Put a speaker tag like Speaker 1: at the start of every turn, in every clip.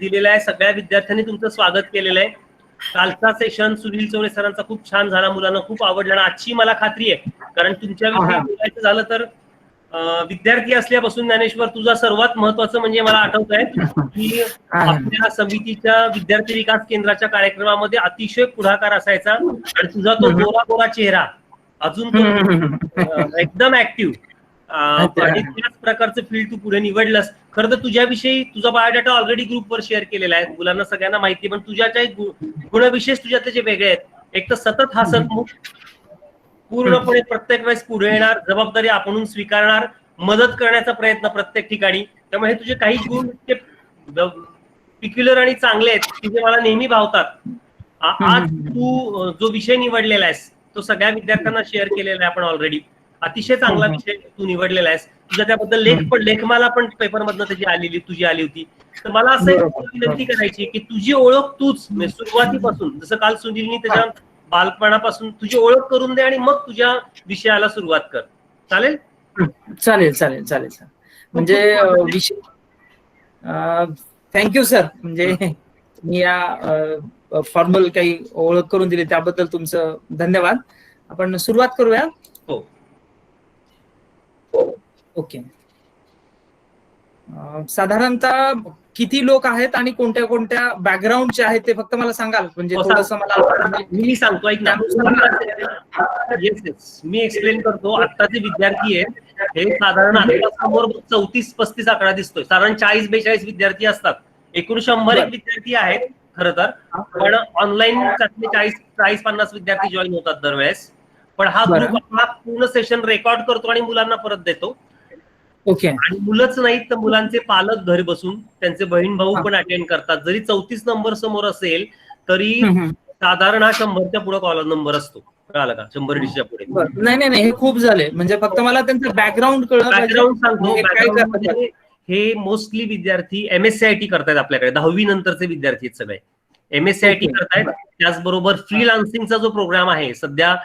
Speaker 1: दिलेला आहे. सगळ्या विद्यार्थ्यांनी तुमचं स्वागत केलेलं आहे. कालचा सेशन सुनील चौरे सरांचा खूप छान झाला, मुलांना खूप आवडला आणि आजची मला खात्री आहे, कारण तुमच्याविषयी बोलायचं झालं तर विद्यार्थी असल्यापासून ज्ञानेश्वर तुझा सर्वात महत्वाचं म्हणजे मला आठवत आहे की आपल्या समितीच्या विद्यार्थी विकास केंद्राच्या कार्यक्रमामध्ये अतिशय पुढाकार असायचा आणि तुझा तो गोरा गोरा चेहरा अजून तो एकदम ऍक्टिव्ह आणि त्याच प्रकारचं फील्ड तू पुढे निवडलंस. खरं तर तुझ्याविषयी तुझा बायोडाटा ऑलरेडी ग्रुपवर शेअर केलेला आहे, मुलांना सगळ्यांना माहिती, पण तुझ्या काही गुणविशेष तुझ्यातले जे वेगळे आहेत. एक तर सतत हसतमुख, पूर्णपणे प्रत्येक वेळेस पुढे येणार, जबाबदारी आपणून स्वीकारणार, मदत करण्याचा प्रयत्न प्रत्येक ठिकाणी. त्यामुळे तुझे काही गुण पिक्युलर आणि चांगले आहेत की जे मला नेहमी भावतात. आज तू जो विषय निवडलेला आहेस तो सगळ्या विद्यार्थ्यांना शेअर केलेला आहे आपण ऑलरेडी. अतिशय चांगला विषय तू निवडलेला आहेस. तुझ्या त्याबद्दल लेखमाला पण पेपर मधनं त्याची तुझी आली होती. तर मला असं विनंती करायची की तुझी ओळख तूच सुरुवातीपासून, जसं काल सुनीलनी त्याच्या बालपणापासून तुझी ओळख करून दे आणि मग तुझ्या विषयाला सुरुवात कर. चालेल?
Speaker 2: चालेल चालेल चालेल सर. म्हणजे थँक्यू सर. म्हणजे मी या फॉर्मल काही ओळख करून दिली त्याबद्दल तुमचं धन्यवाद. आपण सुरुवात करूया.
Speaker 1: हो
Speaker 2: ओके. साधारणतः किती लोक आहेत आणि कोणत्या कोणत्या बॅकग्राऊंडचे आहेत ते फक्त मला सांगाल, म्हणजे थोडंसं मला.
Speaker 1: मी सांगतो ऐक ना. मी एक्सप्लेन करतो. आत्ताचे विद्यार्थी आहेत हे साधारण आता समोर 34-35 आकडा दिसतोय, साधारण 40-42 विद्यार्थी असतात. एकूण 100 विद्यार्थी आहेत खरं तर, पण ऑनलाईन 40-50 विद्यार्थी जॉईन होतात दरवेळेस. पण हा ग्रुप आपला पूर्ण सेशन रेकॉर्ड करतो आणि मुलांना परत देतो.
Speaker 2: ओके.
Speaker 1: आणि मुलंच नाहीत तर मुलांचे पालक घरी बसून त्यांचे बहीण भाऊ पण अटेंड करतात. जरी 34 नंबर समोर असेल तरी साधारण हा 100च्या पुढे कॉलम नंबर असतो. कळालं का? 100 डिशच्या पुढे.
Speaker 2: नाही नाही नाही, हे खूप झाले. म्हणजे फक्त मला त्यांचं बॅकग्राऊंड कळलं.
Speaker 1: बॅकग्राऊंड सांगतो. हे मोस्टली विद्यार्थी MSCIT करतायत. आपल्याकडे 10वी नंतरचे विद्यार्थी आहेत सगळे MSCIT करतायत. त्याचबरोबर फ्रीलान्सिंगचा जो प्रोग्राम आहे सध्या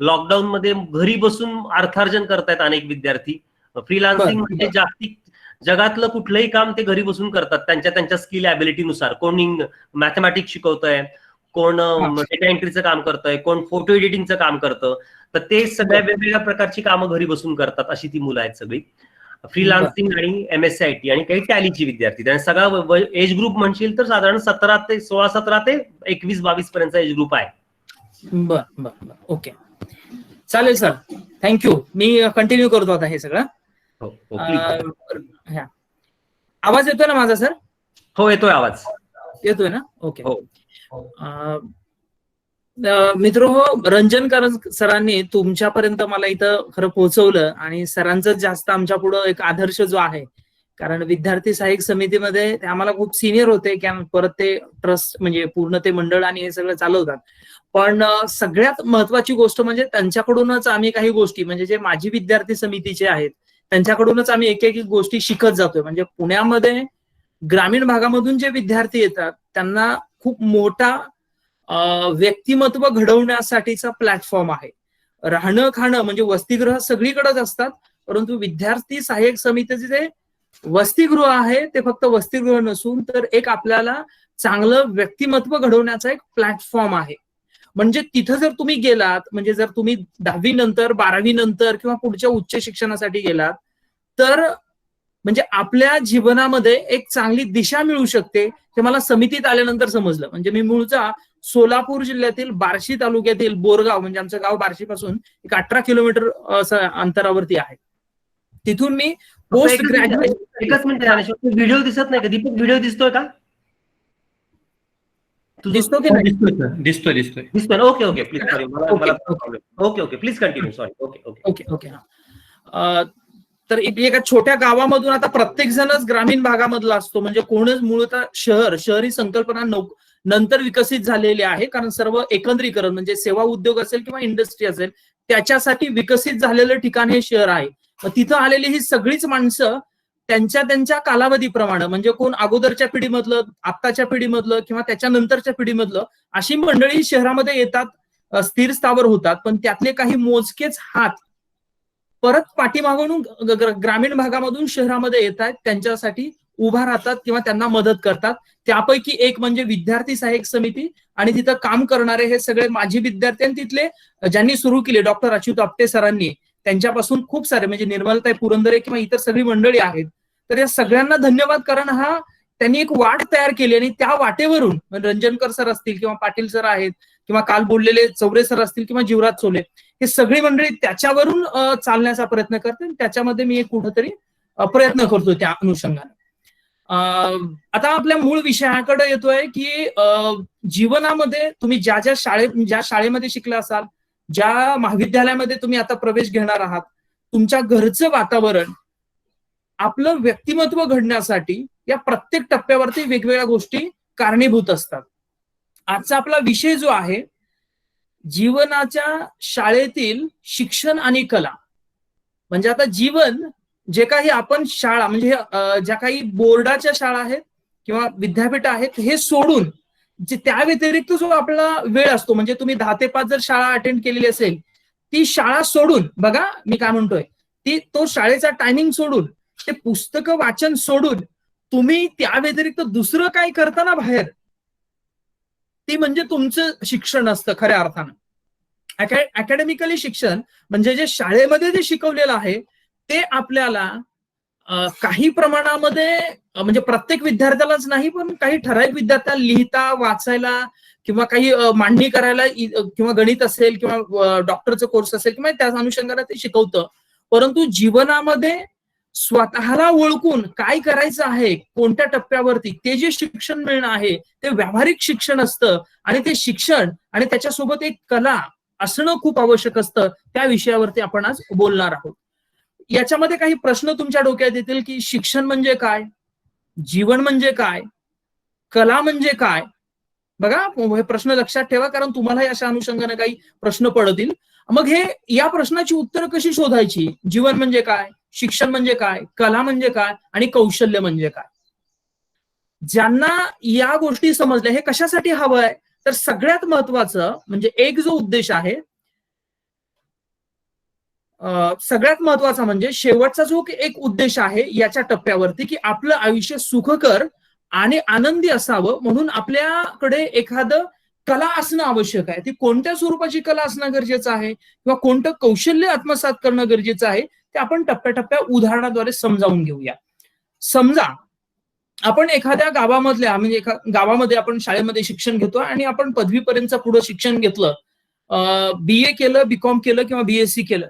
Speaker 1: लॉकडाऊन मध्ये घरी बसून अर्थार्जन करतायत अनेक विद्यार्थी. फ्रीलान्सिंग म्हणजे जागतिक जगातलं कुठलंही काम ते घरी बसून करतात त्यांच्या स्किल ॲबिलिटीनुसार. कोण मॅथमॅटिक्स शिकवतंय, कोण डेटा एंट्रीचं काम करतंय, कोण फोटो एडिटिंगचं काम करतं. तर ते सगळ्या वेगवेगळ्या प्रकारची कामं घरी बसून करतात. अशी ती मुलं आहेत सगळी. फ्रीलान्सिंग आणि MSCIT आणि काही टॅलीची विद्यार्थी. आणि सगळा एज ग्रुप म्हणशील तर साधारण 16-17 ते 21-22 पर्यंतचा एज ग्रुप आहे.
Speaker 2: बर. ओके, चालेल सर. थँक्यू. मी कंटिन्यू करतो आता हे सगळं. आवाज येतोय ना माझा सर?
Speaker 1: हो येतोय आवाज.
Speaker 2: येतोय ना? ओके. मित्रहो, रंजन सरांनी तुमच्यापर्यंत मला इथं खरं पोहोचवलं आणि सरांचं जास्त आमच्या पुढं एक आदर्श जो आहे, कारण विद्यार्थी सहाय्यक समितीमध्ये ते आम्हाला खूप सिनियर होते, परत ते ट्रस्ट म्हणजे पूर्ण ते मंडळ आणि हे सगळं चालवतात. पण सगळ्यात महत्वाची गोष्ट म्हणजे त्यांच्याकडूनच आम्ही काही गोष्टी, म्हणजे जे माजी विद्यार्थी समितीचे आहेत त्यांच्याकडूनच आम्ही एक गोष्टी शिकत जातोय. म्हणजे पुण्यामध्ये ग्रामीण भागामधून जे विद्यार्थी येतात त्यांना खूप मोठा व्यक्तिमत्व घडवण्यासाठीचा प्लॅटफॉर्म आहे. राहणं खाणं म्हणजे वसतिगृह सगळीकडेच असतात, परंतु विद्यार्थी सहाय्यक समितीचे जे वसतिगृह आहे ते फक्त वसतिगृह नसून तर एक आपल्याला चांगलं व्यक्तिमत्व घडवण्याचा एक प्लॅटफॉर्म आहे. म्हणजे तिथं जर तुम्ही गेलात, म्हणजे जर तुम्ही 10वी नंतर 12वी नंतर किंवा पुढच्या उच्च शिक्षणासाठी गेलात तर म्हणजे आपल्या जीवनामध्ये एक चांगली दिशा मिळू शकते. हे मला समितीत आल्यानंतर समजलं. म्हणजे मी मूळचा सोलापूर जिल्ह्यातील बार्शी तालुक्यातील बोरगाव, म्हणजे आमचं गाव बार्शी पासून एक 18 किलोमीटर अंतरावरती आहे. तिथून मी पोस्ट ग्रॅज्युएशन.
Speaker 1: एकच मिनिट, व्हिडिओ दिसत नाही का दीपक? व्हिडिओ दिसतोय का?
Speaker 2: दिसतो की नाही?
Speaker 1: दिसतोय. Okay please. Sorry okay please continue. Sorry.
Speaker 2: Okay. तर एका छोट्या गावामधून आता प्रत्येक जणच ग्रामीण भागामधला असतो. म्हणजे कोणच मूळतः शहरी संकल्पना नंतर विकसित झालेली आहे, कारण सर्व एकत्रीकरण म्हणजे सेवा उद्योग असेल किंवा इंडस्ट्री असेल त्याच्यासाठी विकसित झालेलं ठिकाण हे शहर आहे. तिथं आलेली ही सगळीच माणसं त्यांच्या कालावधीप्रमाणे, म्हणजे कोण अगोदरच्या पिढीमधलं, आत्ताच्या पिढीमधलं किंवा त्याच्यानंतरच्या पिढीमधलं, अशी मंडळी शहरामध्ये येतात, स्थिर स्थावर होतात. पण त्यातले काही मोजकेच हात परत पाठीमागून ग्रामीण भागामधून शहरामध्ये येत आहेत त्यांच्यासाठी उभा राहतात किंवा त्यांना मदत करतात. त्यापैकी एक म्हणजे विद्यार्थी सहाय्यक समिती, आणि तिथं काम करणारे हे सगळे माजी विद्यार्थी आणि तिथले ज्यांनी सुरू केले डॉक्टर अच्युत आपटे सरांनी, त्यांच्यापासून खूप सारे म्हणजे निर्मलताई पुरंदरे किंवा इतर सगळी मंडळी आहेत. तर या सगळ्यांना धन्यवाद, कारण हा त्यांनी एक वाट तयार केली आणि त्या वाटेवरून रंजनकर सर असतील किंवा पाटील सर आहेत किंवा काल बोललेले चौरे सर असतील किंवा जीवराज चोले, हे सगळी मंडळी त्याच्यावरून चालण्याचा प्रयत्न करते. त्याच्यामध्ये मी एक कुठंतरी प्रयत्न करतो त्या अनुषंगाने. आता आपल्या मूळ विषयाकडे येतोय की जीवनामध्ये तुम्ही ज्या शाळेमध्ये शिकला असाल, ज्या महाविद्यालयामध्ये तुम्ही आता प्रवेश घेणार आहात, तुमच्या घरचं वातावरण आपलं व्यक्तिमत्व घडण्यासाठी या प्रत्येक टप्प्यावरती वेगवेगळ्या गोष्टी कारणीभूत असतात. आजचा आपला विषय जो आहे, जीवनाच्या शाळेतील शिक्षण आणि कला. म्हणजे आता जीवन जे काही आपण शाळा म्हणजे ज्या काही बोर्डाच्या शाळा आहेत किंवा विद्यापीठ आहेत हे सोडून जे त्या व्यतिरिक्त जो आपला वेळ असतो, म्हणजे तुम्ही 10 ते 5 जर शाळा अटेंड केलेली असेल, ती शाळा सोडून बघा मी काय म्हणतोय, तो शाळेचा टायमिंग सोडून, ते पुस्तकं वाचन सोडून तुम्ही त्या व्यतिरिक्त दुसरं काय करता ना बाहेर, ती म्हणजे तुमचं शिक्षण असतं खऱ्या अर्थानं. अकॅडमिकली शिक्षण म्हणजे जे शाळेमध्ये जे शिकवलेलं आहे ते आपल्याला काही प्रमाणामध्ये म्हणजे प्रत्येक विद्यार्थ्यालाच नाही, पण काही ठराविक विद्यार्थ्याला लिहिता वाचायला किंवा काही मांडणी करायला किंवा गणित असेल किंवा डॉक्टरचा कोर्स असेल किंवा त्याच अनुषंगाने ते शिकवतं. परंतु जीवनामध्ये स्वतःला ओळखून काय करायचं आहे, कोणत्या टप्प्यावरती, ते जे शिक्षण मिळणं आहे ते व्यावहारिक शिक्षण असतं. आणि ते शिक्षण आणि त्याच्यासोबत एक कला असणं खूप आवश्यक असतं. त्या विषयावरती आपण आज बोलणार आहोत. याच्यामध्ये काही प्रश्न तुमच्या डोक्यात येतील की शिक्षण म्हणजे काय, जीवन म्हणजे काय, कला म्हणजे काय. बघा हे प्रश्न लक्षात ठेवा, कारण तुम्हाला अशा अनुषंगाने काही प्रश्न पडतील. मग या प्रश्नाची उत्तर कशी शोधायची? जीवन म्हणजे काय, शिक्षण म्हणजे काय, कला म्हणजे काय आणि कौशल्य म्हणजे काय. ज्यांना या गोष्टी समजल्या, हे कशासाठी हवंय, तर सगळ्यात महत्वाचं म्हणजे एक जो उद्देश आहे, सगळ्यात महत्वाचा म्हणजे शेवटचा जो एक उद्देश आहे याच्या टप्प्यावरती, की आपलं आयुष्य सुखकर आणि आनंदी असावं, म्हणून आपल्याकडे एखादं कला असणं आवश्यक आहे. ती कोणत्या स्वरूपाची कला असणं गरजेचं आहे किंवा कोणतं कौशल्य आत्मसात करणं गरजेचं आहे ते आपण टप्प्याटप्प्या उदाहरणाद्वारे समजावून घेऊया. समजा आपण एखाद्या गावामधल्या म्हणजे एका गावामध्ये आपण शाळेमध्ये शिक्षण घेतो आणि आपण पदवीपर्यंत पुढे शिक्षण घेतलं, BA केलं, BCom केलं किंवा BSc केलं,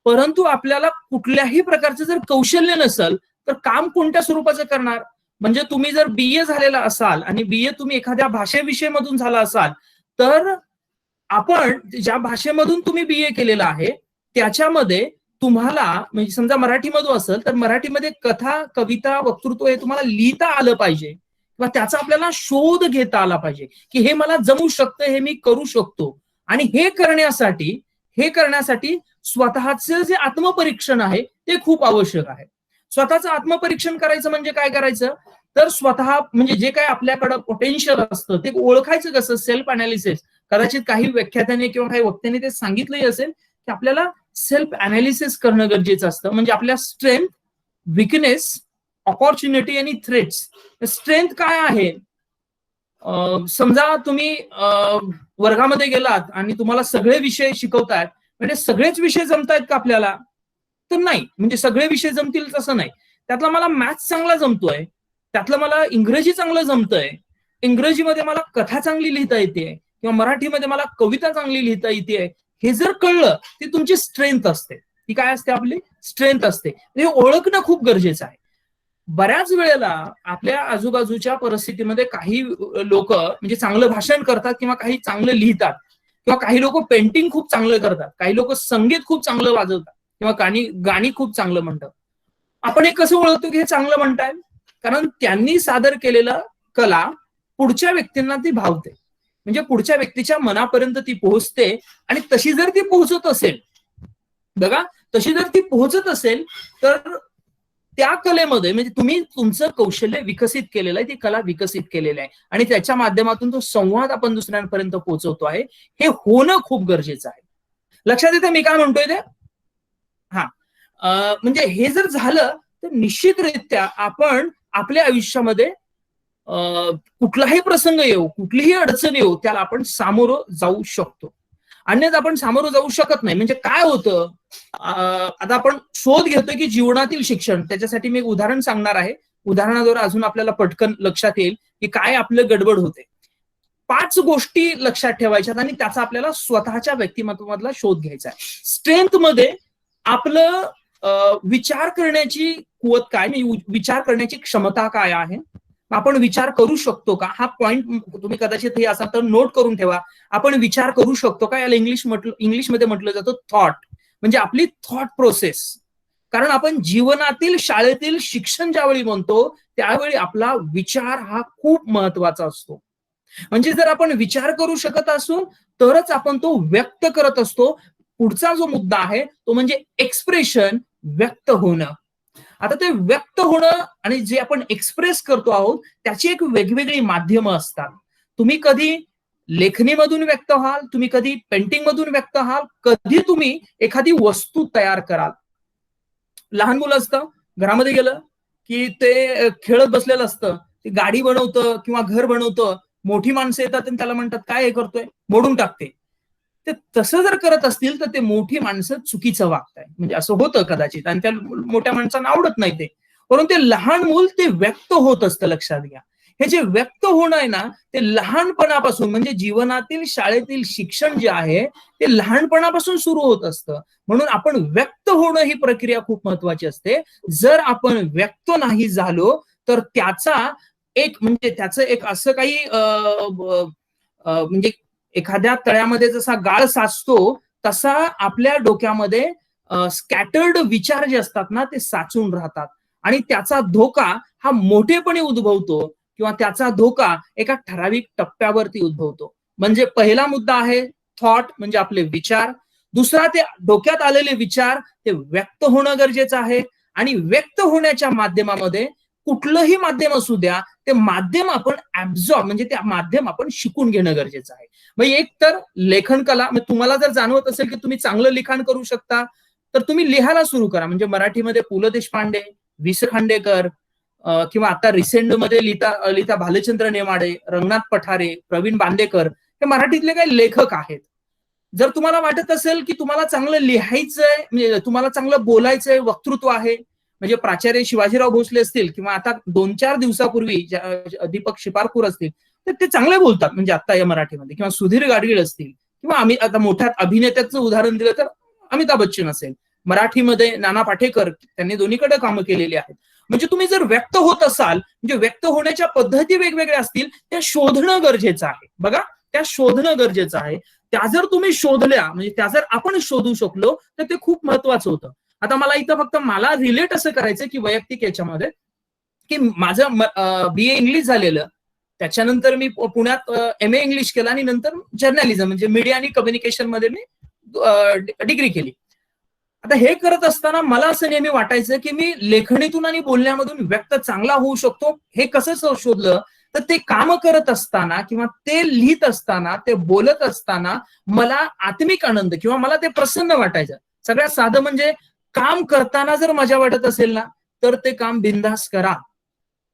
Speaker 2: परंतु आपल्याला कुठल्याही प्रकारचं जर कौशल्य नसेल तर काम कोणत्या स्वरूपाचं करणार. म्हणजे तुम्ही जर BA झालेला असाल आणि BA तुम्ही एखाद्या भाषेविषयीमधून झाला असाल, तर आपण ज्या भाषेमधून तुम्ही BA केलेला आहे त्याच्यामध्ये तुम्हाला म्हणजे समजा मराठीमधून असेल तर मराठीमध्ये कथा, कविता, वक्तृत्व हे तुम्हाला लिहिता आलं पाहिजे किंवा त्याचा आपल्याला शोध घेता आला पाहिजे की हे मला जमू शकतं, हे मी करू शकतो. आणि हे करण्यासाठी स्वतःचं जे आत्मपरीक्षण आहे ते खूप आवश्यक आहे. स्वतःचं आत्मपरीक्षण करायचं म्हणजे काय करायचं, तर स्वतः म्हणजे जे काय आपल्याकडं पोटेन्शियल असतं ते ओळखायचं कसं, सेल्फ अनालिसिस. कदाचित काही व्याख्यात्याने किंवा काही वक्त्यांनी ते सांगितलंही असेल की आपल्याला सेल्फ अनालिसिस करणं गरजेचं असतं. म्हणजे आपल्या स्ट्रेंथ, विकनेस, ऑपॉर्च्युनिटी आणि थ्रेट्स. स्ट्रेंथ काय आहे, समजा तुम्ही वर्गामध्ये गेलात आणि तुम्हाला सगळे विषय शिकवतायत, म्हणजे सगळेच विषय जमतायत का आपल्याला, तर नाही. म्हणजे सगळे विषय जमतील तसं नाही. त्यातला मला मॅथ्स चांगला जमतोय, त्यातलं मला इंग्रजी चांगलं जमतंय, इंग्रजीमध्ये मला कथा चांगली लिहिता येते किंवा मराठीमध्ये मला कविता चांगली लिहिता येते, हे जर कळलं ती तुमची स्ट्रेंथ असते. ती काय असते, आपली स्ट्रेंथ असते. हे ओळखणं खूप गरजेचं आहे. बऱ्याच वेळेला आपल्या आजूबाजूच्या परिस्थितीमध्ये काही लोक म्हणजे चांगलं भाषण करतात किंवा काही चांगलं लिहितात किंवा काही लोक पेंटिंग खूप चांगलं करतात, काही लोक संगीत खूप चांगलं वाजवतात किंवा गाणी खूप चांगलं म्हणतात. आपण हे कसं ओळखतो की हे चांगलं म्हणताय, कारण त्यांनी सादर केलेलं कला पुढच्या व्यक्तींना ती भावते, म्हणजे पुढच्या व्यक्तीच्या मनापर्यंत ती पोहोचते. आणि तशी जर ती पोहोचत असेल, बघा तशी जर ती पोहोचत असेल तर त्या कलेमध्ये म्हणजे तुम्ही तुमचं कौशल्य विकसित केलेलं आहे, ती कला विकसित केलेली आहे आणि त्याच्या माध्यमातून तो संवाद आपण दुसऱ्यांपर्यंत पोहोचवतो आहे, हे होणं खूप गरजेचं आहे. लक्षात येतं मी काय म्हणतोय ते? म्हणजे हे जर झालं तर निश्चितरित्या आपण आपल्या आयुष्यामध्ये कुठलाही प्रसंग येऊ, कुठलीही अडचण येऊ, त्याला आपण सामोरं जाऊ शकतो. अन्यथा आपण सामोरं जाऊ शकत नाही. म्हणजे काय होतं, आता आपण शोध घेतोय की जीवनातील शिक्षण, त्याच्यासाठी मी एक उदाहरण सांगणार आहे. उदाहरणाद्वारे अजून आपल्याला पटकन लक्षात येईल की काय आपलं गडबड होते. 5 गोष्टी लक्षात ठेवायच्यात आणि त्याचा आपल्याला स्वतःच्या व्यक्तिमत्वामधला शोध घ्यायचा आहे. स्ट्रेंथ मध्ये आपलं विचार करण्याची कुवत काय, विचार करण्याची क्षमता काय आहे, आपण विचार करू शकतो का, हा पॉइंट तुम्ही कदाचित हे असा तर नोट करून ठेवा. आपण विचार करू शकतो का, याला इंग्लिशमध्ये म्हटलं जातं थॉट, म्हणजे आपली थॉट प्रोसेस. कारण आपण जीवनातील शाळेतील शिक्षण ज्यावेळी म्हणतो त्यावेळी आपला विचार हा खूप महत्वाचा असतो. म्हणजे जर आपण विचार करू शकत असू तरच आपण तो व्यक्त करत असतो. पुढचा जो मुद्दा आहे तो म्हणजे एक्सप्रेशन, व्यक्त होणं. आता ते व्यक्त होणं आणि जे आपण एक्सप्रेस करतो आहोत त्याची एक वेगवेगळी माध्यमं असतात. तुम्ही कधी लेखणीमधून व्यक्त व्हाल, तुम्ही कधी पेंटिंग मधून व्यक्त व्हाल, कधी तुम्ही एखादी वस्तू तयार कराल. लहान मुलं असतं, घरामध्ये गेलं की ते खेळत बसलेलं असतं, ते गाडी बनवतं किंवा घर बनवतं. मोठी माणसं येतात आणि त्याला म्हणतात काय हे करतोय, मोडून टाकते. ते तसं जर करत असतील तर ते मोठी माणसं चुकीचं वागताय, म्हणजे असं होतं कदाचित, आणि त्या मोठ्या माणसांना आवडत नाही ते. परंतु ते लहान मूल ते व्यक्त होत असतं. लक्षात घ्या, हे जे व्यक्त होणं आहे ना ते लहानपणापासून, म्हणजे जीवनातील शाळेतील शिक्षण जे आहे ते लहानपणापासून सुरू होत असतं. म्हणून आपण व्यक्त होणं ही प्रक्रिया खूप महत्वाची असते. जर आपण व्यक्त नाही झालो तर त्याचा त्याचं एक असं काही म्हणजे एखाद्या तळ्यामध्ये जसा गाळ साचतो तसा आपल्या डोक्यामध्ये स्कॅटर्ड विचार जे असतात ना ते साचून राहतात आणि त्याचा धोका हा मोठेपणे उद्भवतो किंवा त्याचा धोका एका ठराविक टप्प्यावरती उद्भवतो. म्हणजे पहिला मुद्दा आहे थॉट, म्हणजे आपले विचार. दुसरा, ते डोक्यात आलेले विचार ते व्यक्त होणं गरजेचं आहे. आणि व्यक्त होण्याच्या माध्यमामध्ये कुठलंही माध्यम असू द्या, ते माध्यम आपण ऍब्झॉर्ब, म्हणजे ते माध्यम आपण शिकून घेणं गरजेचं आहे. मग एक तर लेखन कला, तुम्हाला जर जाणवत असेल की तुम्ही चांगलं लिखाण करू शकता तर तुम्ही लिहायला सुरू करा. म्हणजे मराठीमध्ये पु ल देशपांडे, वि स खांडेकर, किंवा आता रिसेंटमध्ये लिहिता भालचंद्र नेमाडे, रंगनाथ पठारे, प्रवीण बांदेकर, हे मराठीतले काही लेखक आहेत. जर तुम्हाला वाटत असेल की तुम्हाला चांगलं लिहायचंय, म्हणजे तुम्हाला चांगलं बोलायचंय, वक्तृत्व आहे, म्हणजे प्राचार्य शिवाजीराव भोसले असतील किंवा आता 2-4 दिवसापूर्वी दीपक शिपारपूर असतील, तर ते चांगले बोलतात म्हणजे आता या मराठीमध्ये, किंवा सुधीर गाडगीळ असतील, किंवा आम्ही आता मोठ्या अभिनेत्याचं उदाहरण दिलं तर अमिताभ बच्चन असेल. मराठीमध्ये नाना पाटेकर, त्यांनी दोन्हीकडे कामं केलेली आहेत. म्हणजे तुम्ही जर व्यक्त होत असाल, म्हणजे व्यक्त होण्याच्या पद्धती वेगवेगळ्या असतील, त्या शोधणं गरजेचं आहे. बघा, त्या शोधणं गरजेचं आहे. त्या जर तुम्ही शोधल्या, म्हणजे त्या जर आपण शोधू शकलो तर ते खूप महत्वाचं होतं. आता मला इथं फक्त मला रिलेट असं करायचं की वैयक्तिक याच्यामध्ये की माझं BA इंग्लिश झालेलं, त्याच्यानंतर मी पुण्यात MA इंग्लिश केलं आणि नंतर जर्नलिझम म्हणजे मीडिया आणि कम्युनिकेशन मध्ये मी डिग्री केली. आता हे करत असताना मला असं नेहमी वाटायचं की मी लेखणीतून आणि बोलण्यामधून व्यक्त चांगला होऊ शकतो. हे कसं शोधलं तर ते काम करत असताना किंवा ते लिहित असताना, ते बोलत असताना मला आत्मिक आनंद किंवा मला ते प्रसन्न वाटायचं. सगळ्यात साधं म्हणजे काम करताना जर मजा वाटत असेल ना तर ते काम बिनधास्त करा.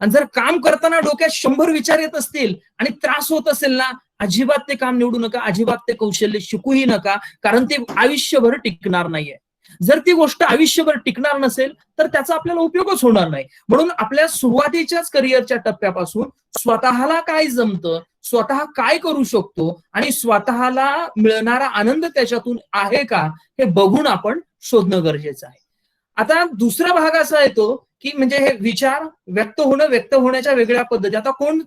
Speaker 2: आणि जर काम करताना डोक्यात 100 विचार येत असतील आणि त्रास होत असेल ना, अजिबात ते काम निवडू नका, अजिबात ते कौशल्य शिकूही नका, कारण ते आयुष्यभर टिकणार नाहीये. जर ती गोष्ट आयुष्यभर टिकणार नसेल तर त्याचा आपल्याला उपयोगच होणार नाही. म्हणून आपल्या सुरुवातीच्याच करिअरच्या टप्प्यापासून स्वतःला काय जमतं, स्वतः काय करू शकतो आणि स्वतःला मिळणारा आनंद त्याच्यातून आहे का हे बघून आपण शोधणं गरजेचं आहे. आता दुसरा भाग असा येतो की म्हणजे हे विचार व्यक्त होणं, व्यक्त होण्याच्या वेगळ्या पद्धती. आता कोण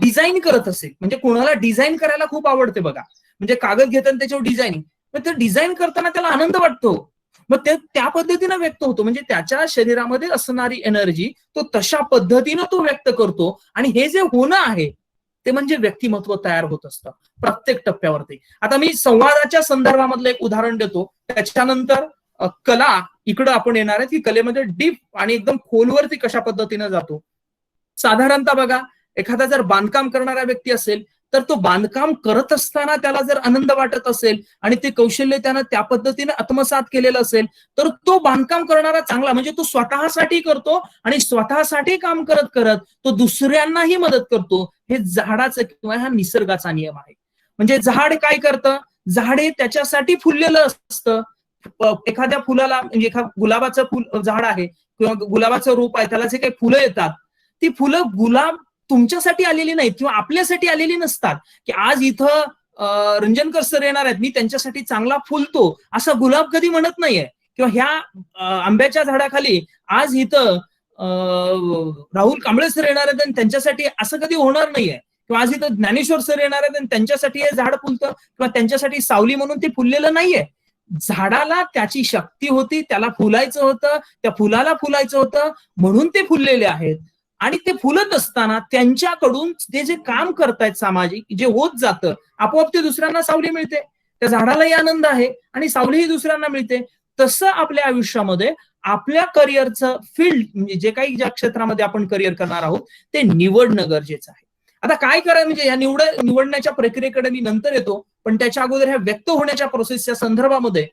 Speaker 2: डिझाईन करत असेल, म्हणजे कोणाला डिझाईन करायला खूप आवडते बघा, म्हणजे कागद घेताना त्याच्यावर डिझाईनिंग, मग ते डिझाईन करताना त्याला आनंद वाटतो, मग ते त्या पद्धतीनं व्यक्त होतो. म्हणजे त्याच्या शरीरामध्ये असणारी एनर्जी तो तशा पद्धतीनं तो व्यक्त करतो. आणि हे जे होणं आहे ते म्हणजे व्यक्तिमत्व तयार होत असतं प्रत्येक टप्प्यावरती. आता मी संवादाच्या संदर्भामधलं एक उदाहरण देतो, त्याच्यानंतर कला इकडं आपण येणार आहे की कलेमध्ये डीप आणि एकदम खोलवरती कशा पद्धतीनं जातो. साधारणतः बघा, एखादा जर बांधकाम करणारा व्यक्ती असेल तर तो बांधकाम करत असताना त्याला जर आनंद वाटत असेल आणि ते कौशल्य त्यानं त्या पद्धतीने आत्मसात केलेलं असेल, तर तो बांधकाम करणारा चांगला, म्हणजे तो स्वतःसाठी करतो आणि स्वतःसाठी काम करत करत तो दुसऱ्यांनाही मदत करतो. हे झाडाचं किंवा हा निसर्गाचा नियम आहे. म्हणजे झाड काय करतं, झाड हे त्याच्यासाठी फुललेलं असतं. एखाद्या फुलाला, म्हणजे गुलाबाचं फुल झाड आहे किंवा गुलाबाचं रोप आहे, त्याला जे काही फुलं येतात, ती फुलं गुलाब तुमच्यासाठी आलेली नाहीत किंवा आपल्यासाठी आलेली नसतात, की आज इथं रंजनकर सर येणार आहेत, मी त्यांच्यासाठी चांगला फुलतो असं गुलाब कधी म्हणत नाहीये. किंवा ह्या आंब्याच्या झाडाखाली आज इथं राहुल कांबळे सर येणार आहेत आणि त्यांच्यासाठी असं कधी होणार नाहीये. किंवा आज इथं ज्ञानेश्वर सर येणार आहेत आणि त्यांच्यासाठी हे झाड फुलतं किंवा त्यांच्यासाठी सावली म्हणून ते फुललेलं नाहीये. झाडाला त्याची शक्ती होती, त्याला फुलायचं होतं, त्या फुलाला फुलायचं होतं म्हणून ते फुललेले आहेत. आणि ते फुलत असताना त्यांच्याकडून ते जे काम करतायत सामाजिक, जे होत जातं, आपोआप ते दुसऱ्यांना सावली मिळते, त्या झाडालाही आनंद आहे आणि सावलीही दुसऱ्यांना मिळते. तसं आपल्या आयुष्यामध्ये आपल्या करिअरचं फील्ड, म्हणजे जे काही ज्या क्षेत्रामध्ये आपण करिअर करणार आहोत ते निवडणं गरजेचं आहे. आता काय करायचं, म्हणजे या निवडण्याच्या प्रक्रियेकडे मी नंतर येतो, पण त्याच्या अगोदर ह्या व्यक्त होण्याच्या प्रोसेसच्या संदर्भामध्ये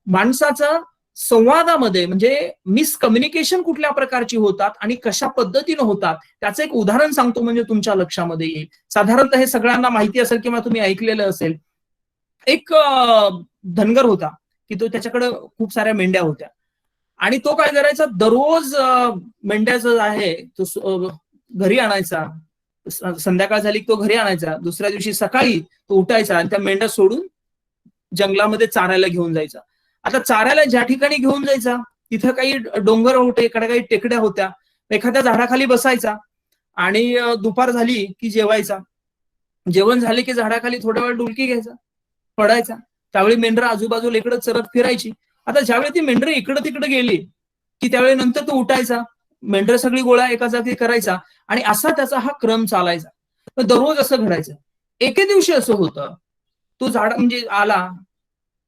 Speaker 2: माणसाचा संवादामध्ये म्हणजे मिसकम्युनिकेशन कुठल्या प्रकारची होतात आणि कशा पद्धतीनं होतात त्याचं एक उदाहरण सांगतो, म्हणजे तुमच्या लक्षामध्ये येईल. साधारणतः हे सगळ्यांना माहिती असेल किंवा तुम्ही ऐकलेलं असेल. एक धनगर होता की तो, त्याच्याकडे खूप साऱ्या मेंढ्या होत्या आणि तो काय करायचा, दररोज मेंढ्याचं आहे तो घरी आणायचा. संध्याकाळ झाली की तो घरी आणायचा. दुसऱ्या दिवशी सकाळी तो उठायचा आणि त्या मेंढ्या सोडून जंगलामध्ये चारायला घेऊन जायचा. आता चारायला ज्या ठिकाणी घेऊन जायचा तिथं काही डोंगर होते, इकडे काही टेकड्या होत्या. एखाद्या झाडाखाली बसायचा आणि दुपार झाली की जेवायचा. जेवण झाले की झाडाखाली थोड्या वेळ डुलकी घ्यायचा, पडायचा. त्यावेळी मेंढरं आजूबाजूला इकडे चरत फिरायची. आता ज्यावेळी ती मेंढरं इकडे तिकडे गेली की त्यावेळी नंतर तो उठायचा, मेंढरं सगळी गोळा एका जागी करायचा आणि असा त्याचा हा क्रम चालायचा. दररोज असं घडायचं. एके दिवशी असं होतं, तो झाड म्हणजे आला,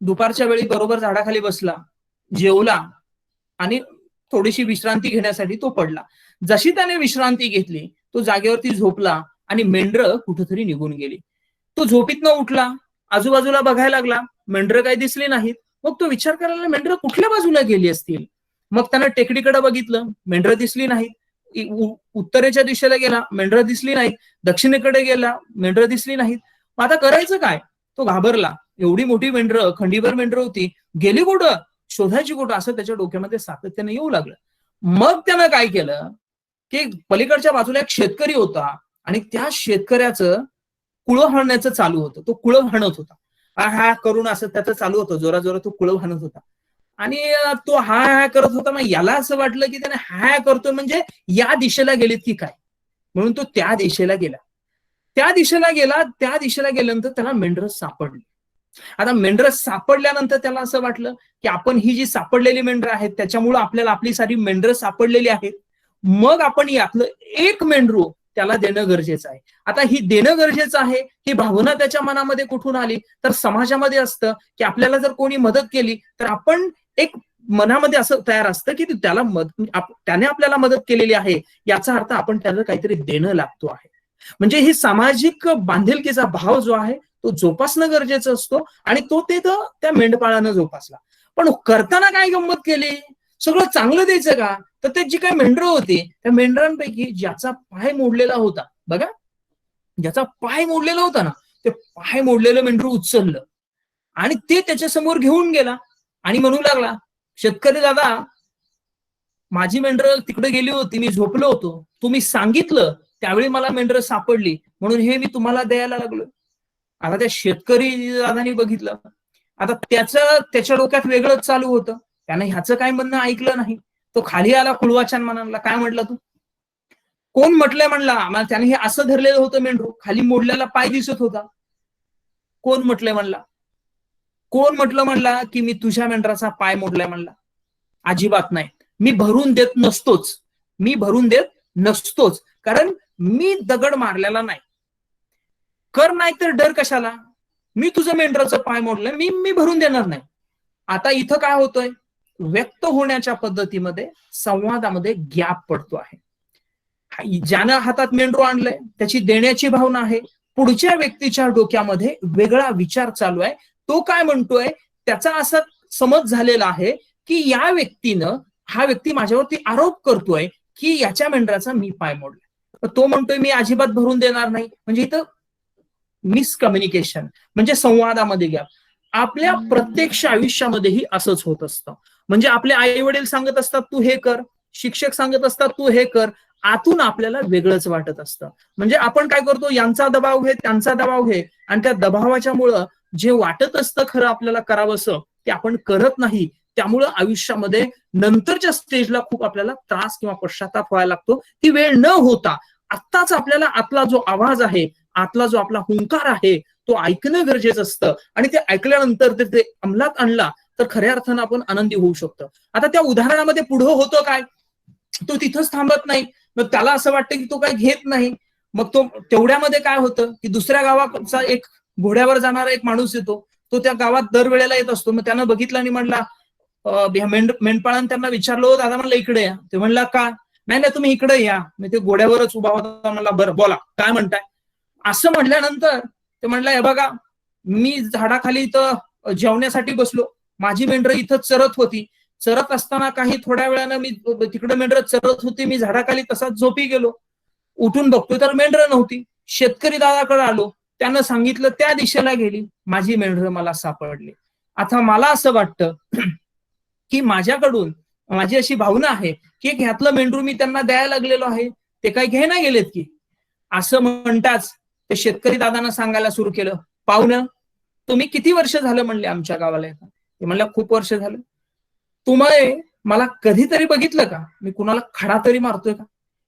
Speaker 2: दुपारच्या वेळी बरोबर झाडाखाली बसला, जेवला आणि थोडीशी विश्रांती घेण्यासाठी तो पडला. जशी त्याने विश्रांती घेतली, तो जागेवरती झोपला आणि मेंढरं कुठेतरी निघून गेली. तो झोपीतनं उठला, आजूबाजूला बघायला लागला, मेंढरं काही दिसली नाहीत. मग तो विचार करायला, मेंढरं कुठल्या बाजूला गेली असतील. मग त्यानं टेकडीकडे बघितलं, मेंढरं दिसली नाहीत. उत्तरेच्या दिशेला गेला, मेंढरं दिसली नाहीत. दक्षिणेकडे गेला, मेंढरं दिसली नाहीत. मग आता करायचं काय, तो घाबरला. एवढी मोठी मेंढरं, खंडीभर मेंढरं होती, गेली कुठं, शोधायची कुठं, असं त्याच्या डोक्यामध्ये सातत्याने येऊ लागलं. मग त्यानं काय केलं की पलीकडच्या बाजूला एक शेतकरी होता आणि त्या शेतकऱ्याचं कुळं हाणण्याचं चालू होतं. तो कुळं हाणत होता, हा करून असं त्याचं चालू होतं, जोरा जोरात तो कुळं हाणत होता. आणि तो हा करत होता. मग याला असं वाटलं की त्याने हा करतोय म्हणजे या दिशेला गेलेत की काय, म्हणून तो त्या दिशेला गेला. त्या दिशेला गेल्यानंतर त्याला मेंढरं सापडली. आता मेंढरं सापडल्यानंतर त्याला असं वाटलं की आपण ही जी सापडलेली मेंढरं आहेत त्याच्यामुळे आपल्याला आपली सारी मेंढरं सापडलेली आहेत, मग आपण यातलं एक मेंढरू त्याला देणं गरजेचं आहे. आता ही देणं गरजेचं आहे ही भावना त्याच्या मनामध्ये कुठून आली, तर समाजामध्ये असतं की आपल्याला जर कोणी मदत केली तर आपण एक मनामध्ये असं तयार असतं की त्याने आपल्याला मदत केलेली आहे, याचा अर्थ आपण त्याला काहीतरी देणं लागतो आहे. म्हणजे ही सामाजिक बांधिलकीचा भाव जो आहे तो जोपासणं गरजेचं असतो आणि तो ते त्या मेंढपाळानं जोपासला. पण करताना काय गंमत केली, सगळं चांगलं द्यायचं का, तर ते जी काही मेंढरं होती त्या मेंढरांपैकी ज्याचा पाय मोडलेला होता, बघा, ज्याचा पाय मोडलेला होता ना, ते पाय मोडलेलं मेंढरू उचललं आणि ते त्याच्या समोर घेऊन गेला आणि म्हणू लागला, शेतकरी दादा, माझी मेंढरं तिकडे गेली होती, मी झोपलो होतो, तुम्ही सांगितलं त्यावेळी मला मेंढरं सापडली म्हणून हे मी तुम्हाला द्यायला लागलो. आता त्या शेतकरी दादानी बघितलं, आता त्याच्या डोक्यात वेगळंच चालू होतं. त्यानं ह्याचं काय म्हणणं ऐकलं नाही. तो खाली आला, खुळवाच्यान म्हणाला, काय म्हटलं तू, कोण म्हटलंय म्हणला, त्याने हे असं धरलेलं होतं मेंढरू, खाली मोडलेला पाय दिसत होता, कोण म्हटलंय म्हणला, कोण म्हटलं म्हणला की मी तुझ्या मेंढराचा पाय मोडलाय म्हणला. अजिबात नाही, मी भरून देत नसतोच, कारण मी दगड मारलेला नाही. कर नाही तर डर कशाला, मी तुझं मेंढराचं पाय मोडलंय, मी भरून देणार नाही. आता इथं काय होतंय, व्यक्त होण्याच्या पद्धतीमध्ये संवादामध्ये गॅप पडतो आहे. ज्यानं हातात मेंढरू आणलंय त्याची देण्याची भावना आहे, पुढच्या व्यक्तीच्या डोक्यामध्ये वेगळा विचार चालू आहे. तो काय म्हणतोय, त्याचा असा समज झालेला आहे की या व्यक्तीनं, हा व्यक्ती माझ्यावरती आरोप करतोय की याच्या मेंढराचा मी पाय मोडला. तो म्हणतोय मी अजिबात भरून देणार नाही. म्हणजे इथं मिसकम्युनिकेशन, म्हणजे संवादामध्ये गॅप. आपल्या प्रत्यक्ष आयुष्यामध्येही असंच होत असतं. म्हणजे आपले आई वडील सांगत असतात तू हे कर, शिक्षक सांगत असतात तू हे कर, आतून आपल्याला वेगळंच वाटत असतं. म्हणजे आपण काय करतो, यांचा दबाव घे, त्यांचा दबाव घे, आणि त्या दबावाच्या मुळे जे वाटत असतं खरं आपल्याला करावंसं ते आपण करत नाही. त्यामुळं आयुष्यामध्ये नंतरच्या स्टेजला खूप आपल्याला त्रास किंवा पश्चाताप व्हायला लागतो. ती वेळ न होता आत्ताच आपल्याला आतला जो आवाज आहे, आतला जो आपला हुंकार आहे, तो ऐकणं गरजेचं असतं. आणि ते ऐकल्यानंतर ते अंमलात आणला तर खऱ्या अर्थानं आपण आनंदी होऊ शकतो. आता त्या उदाहरणामध्ये पुढं होतं काय, तो तिथंच थांबत नाही. मग त्याला असं वाटतं की तो काही घेत नाही. मग तो तेवढ्यामध्ये काय होतं की दुसऱ्या गावाचा एक घोड्यावर जाणारा एक माणूस येतो. तो त्या गावात दरवेळेला येत असतो. मग त्यानं बघितलं आणि म्हणला, मेंढपाळानं त्यांना विचारलं, दादा म्हणलं इकडे या. ते म्हणला का, नाही नाही तुम्ही इकडे या. मी ते घोड्यावरच उभा होता. म्हणला बरं बोला काय म्हणताय. असं म्हटल्यानंतर ते म्हणलं, हे बघा मी झाडाखाली इथं जेवण्यासाठी बसलो, माझी मेंढरं इथं चरत होती. चरत असताना काही थोड्या वेळानं मी तिकडे मेंढरं चरत होती, मी झाडाखाली तसाच झोपी गेलो. उठून बघतोय तर मेंढरं नव्हती. शेतकरी दादाकडे आलो, त्यानं सांगितलं त्या दिशेला गेली, माझी मेंढरं मला सापडली. आता मला असं वाटतं की माझ्याकडून माझी अशी भावना आहे की एक ह्यातलं मेंढरू मी त्यांना द्यायला लागलेलो आहे, ते काही घेणं गेलेत की. असं म्हणताच ते शेतकरी दादानं सांगायला सुरू केलं, पाहुणं तुम्ही किती वर्ष झालं म्हणले आमच्या गावाला येतात. ते म्हणलं खूप वर्ष झालं. तुम्हाला मला कधीतरी बघितलं का, मी कुणाला खडा तरी मारतोय का,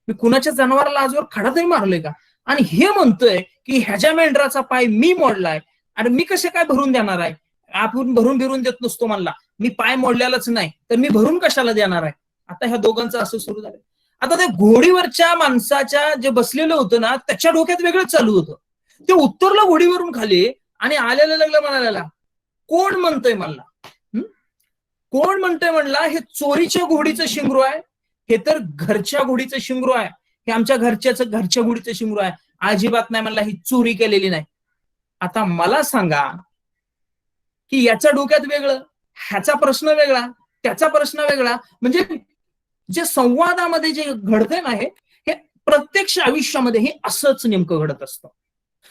Speaker 2: मी कुणाच्या जनावराला आजवर खडा तरी मारलोय का. आणि हे म्हणतोय की ह्याच्या मेंढराचा पाय मी मोडलाय, आणि मी कसे काय भरून देणार आहे. आपण भरून बिरून देत नसतो म्हणला, मी पाय मोडलेलाच नाही तर मी भरून कशाला देणार आहे. आता ह्या दोघांचं असं सुरू झालं. आता त्या घोडीवरच्या माणसाच्या जे बसलेलं होतं ना, त्याच्या डोक्यात वेगळंच चालू होतं. ते उतरलं घोडीवरून खाली आणि आलेलं लागलं म्हणायला, कोण म्हणतंय मला, कोण म्हणतंय म्हणला, हे चोरीच्या घोडीचं शिंगरू आहे, हे तर घरच्या घोडीचं शिंगरू आहे, हे आमच्या घरच्या घोडीचं शिंगरू आहे, अजिबात नाही म्हणला, ही चोरी केलेली नाही. आता मला सांगा की याच्या डोक्यात वेगळं, ह्याचा प्रश्न वेगळा, त्याचा प्रश्न वेगळा. म्हणजे जे संवादामध्ये जे घडतंय ना, हे प्रत्यक्ष आयुष्यामध्ये हे असंच नेमकं घडत असतं.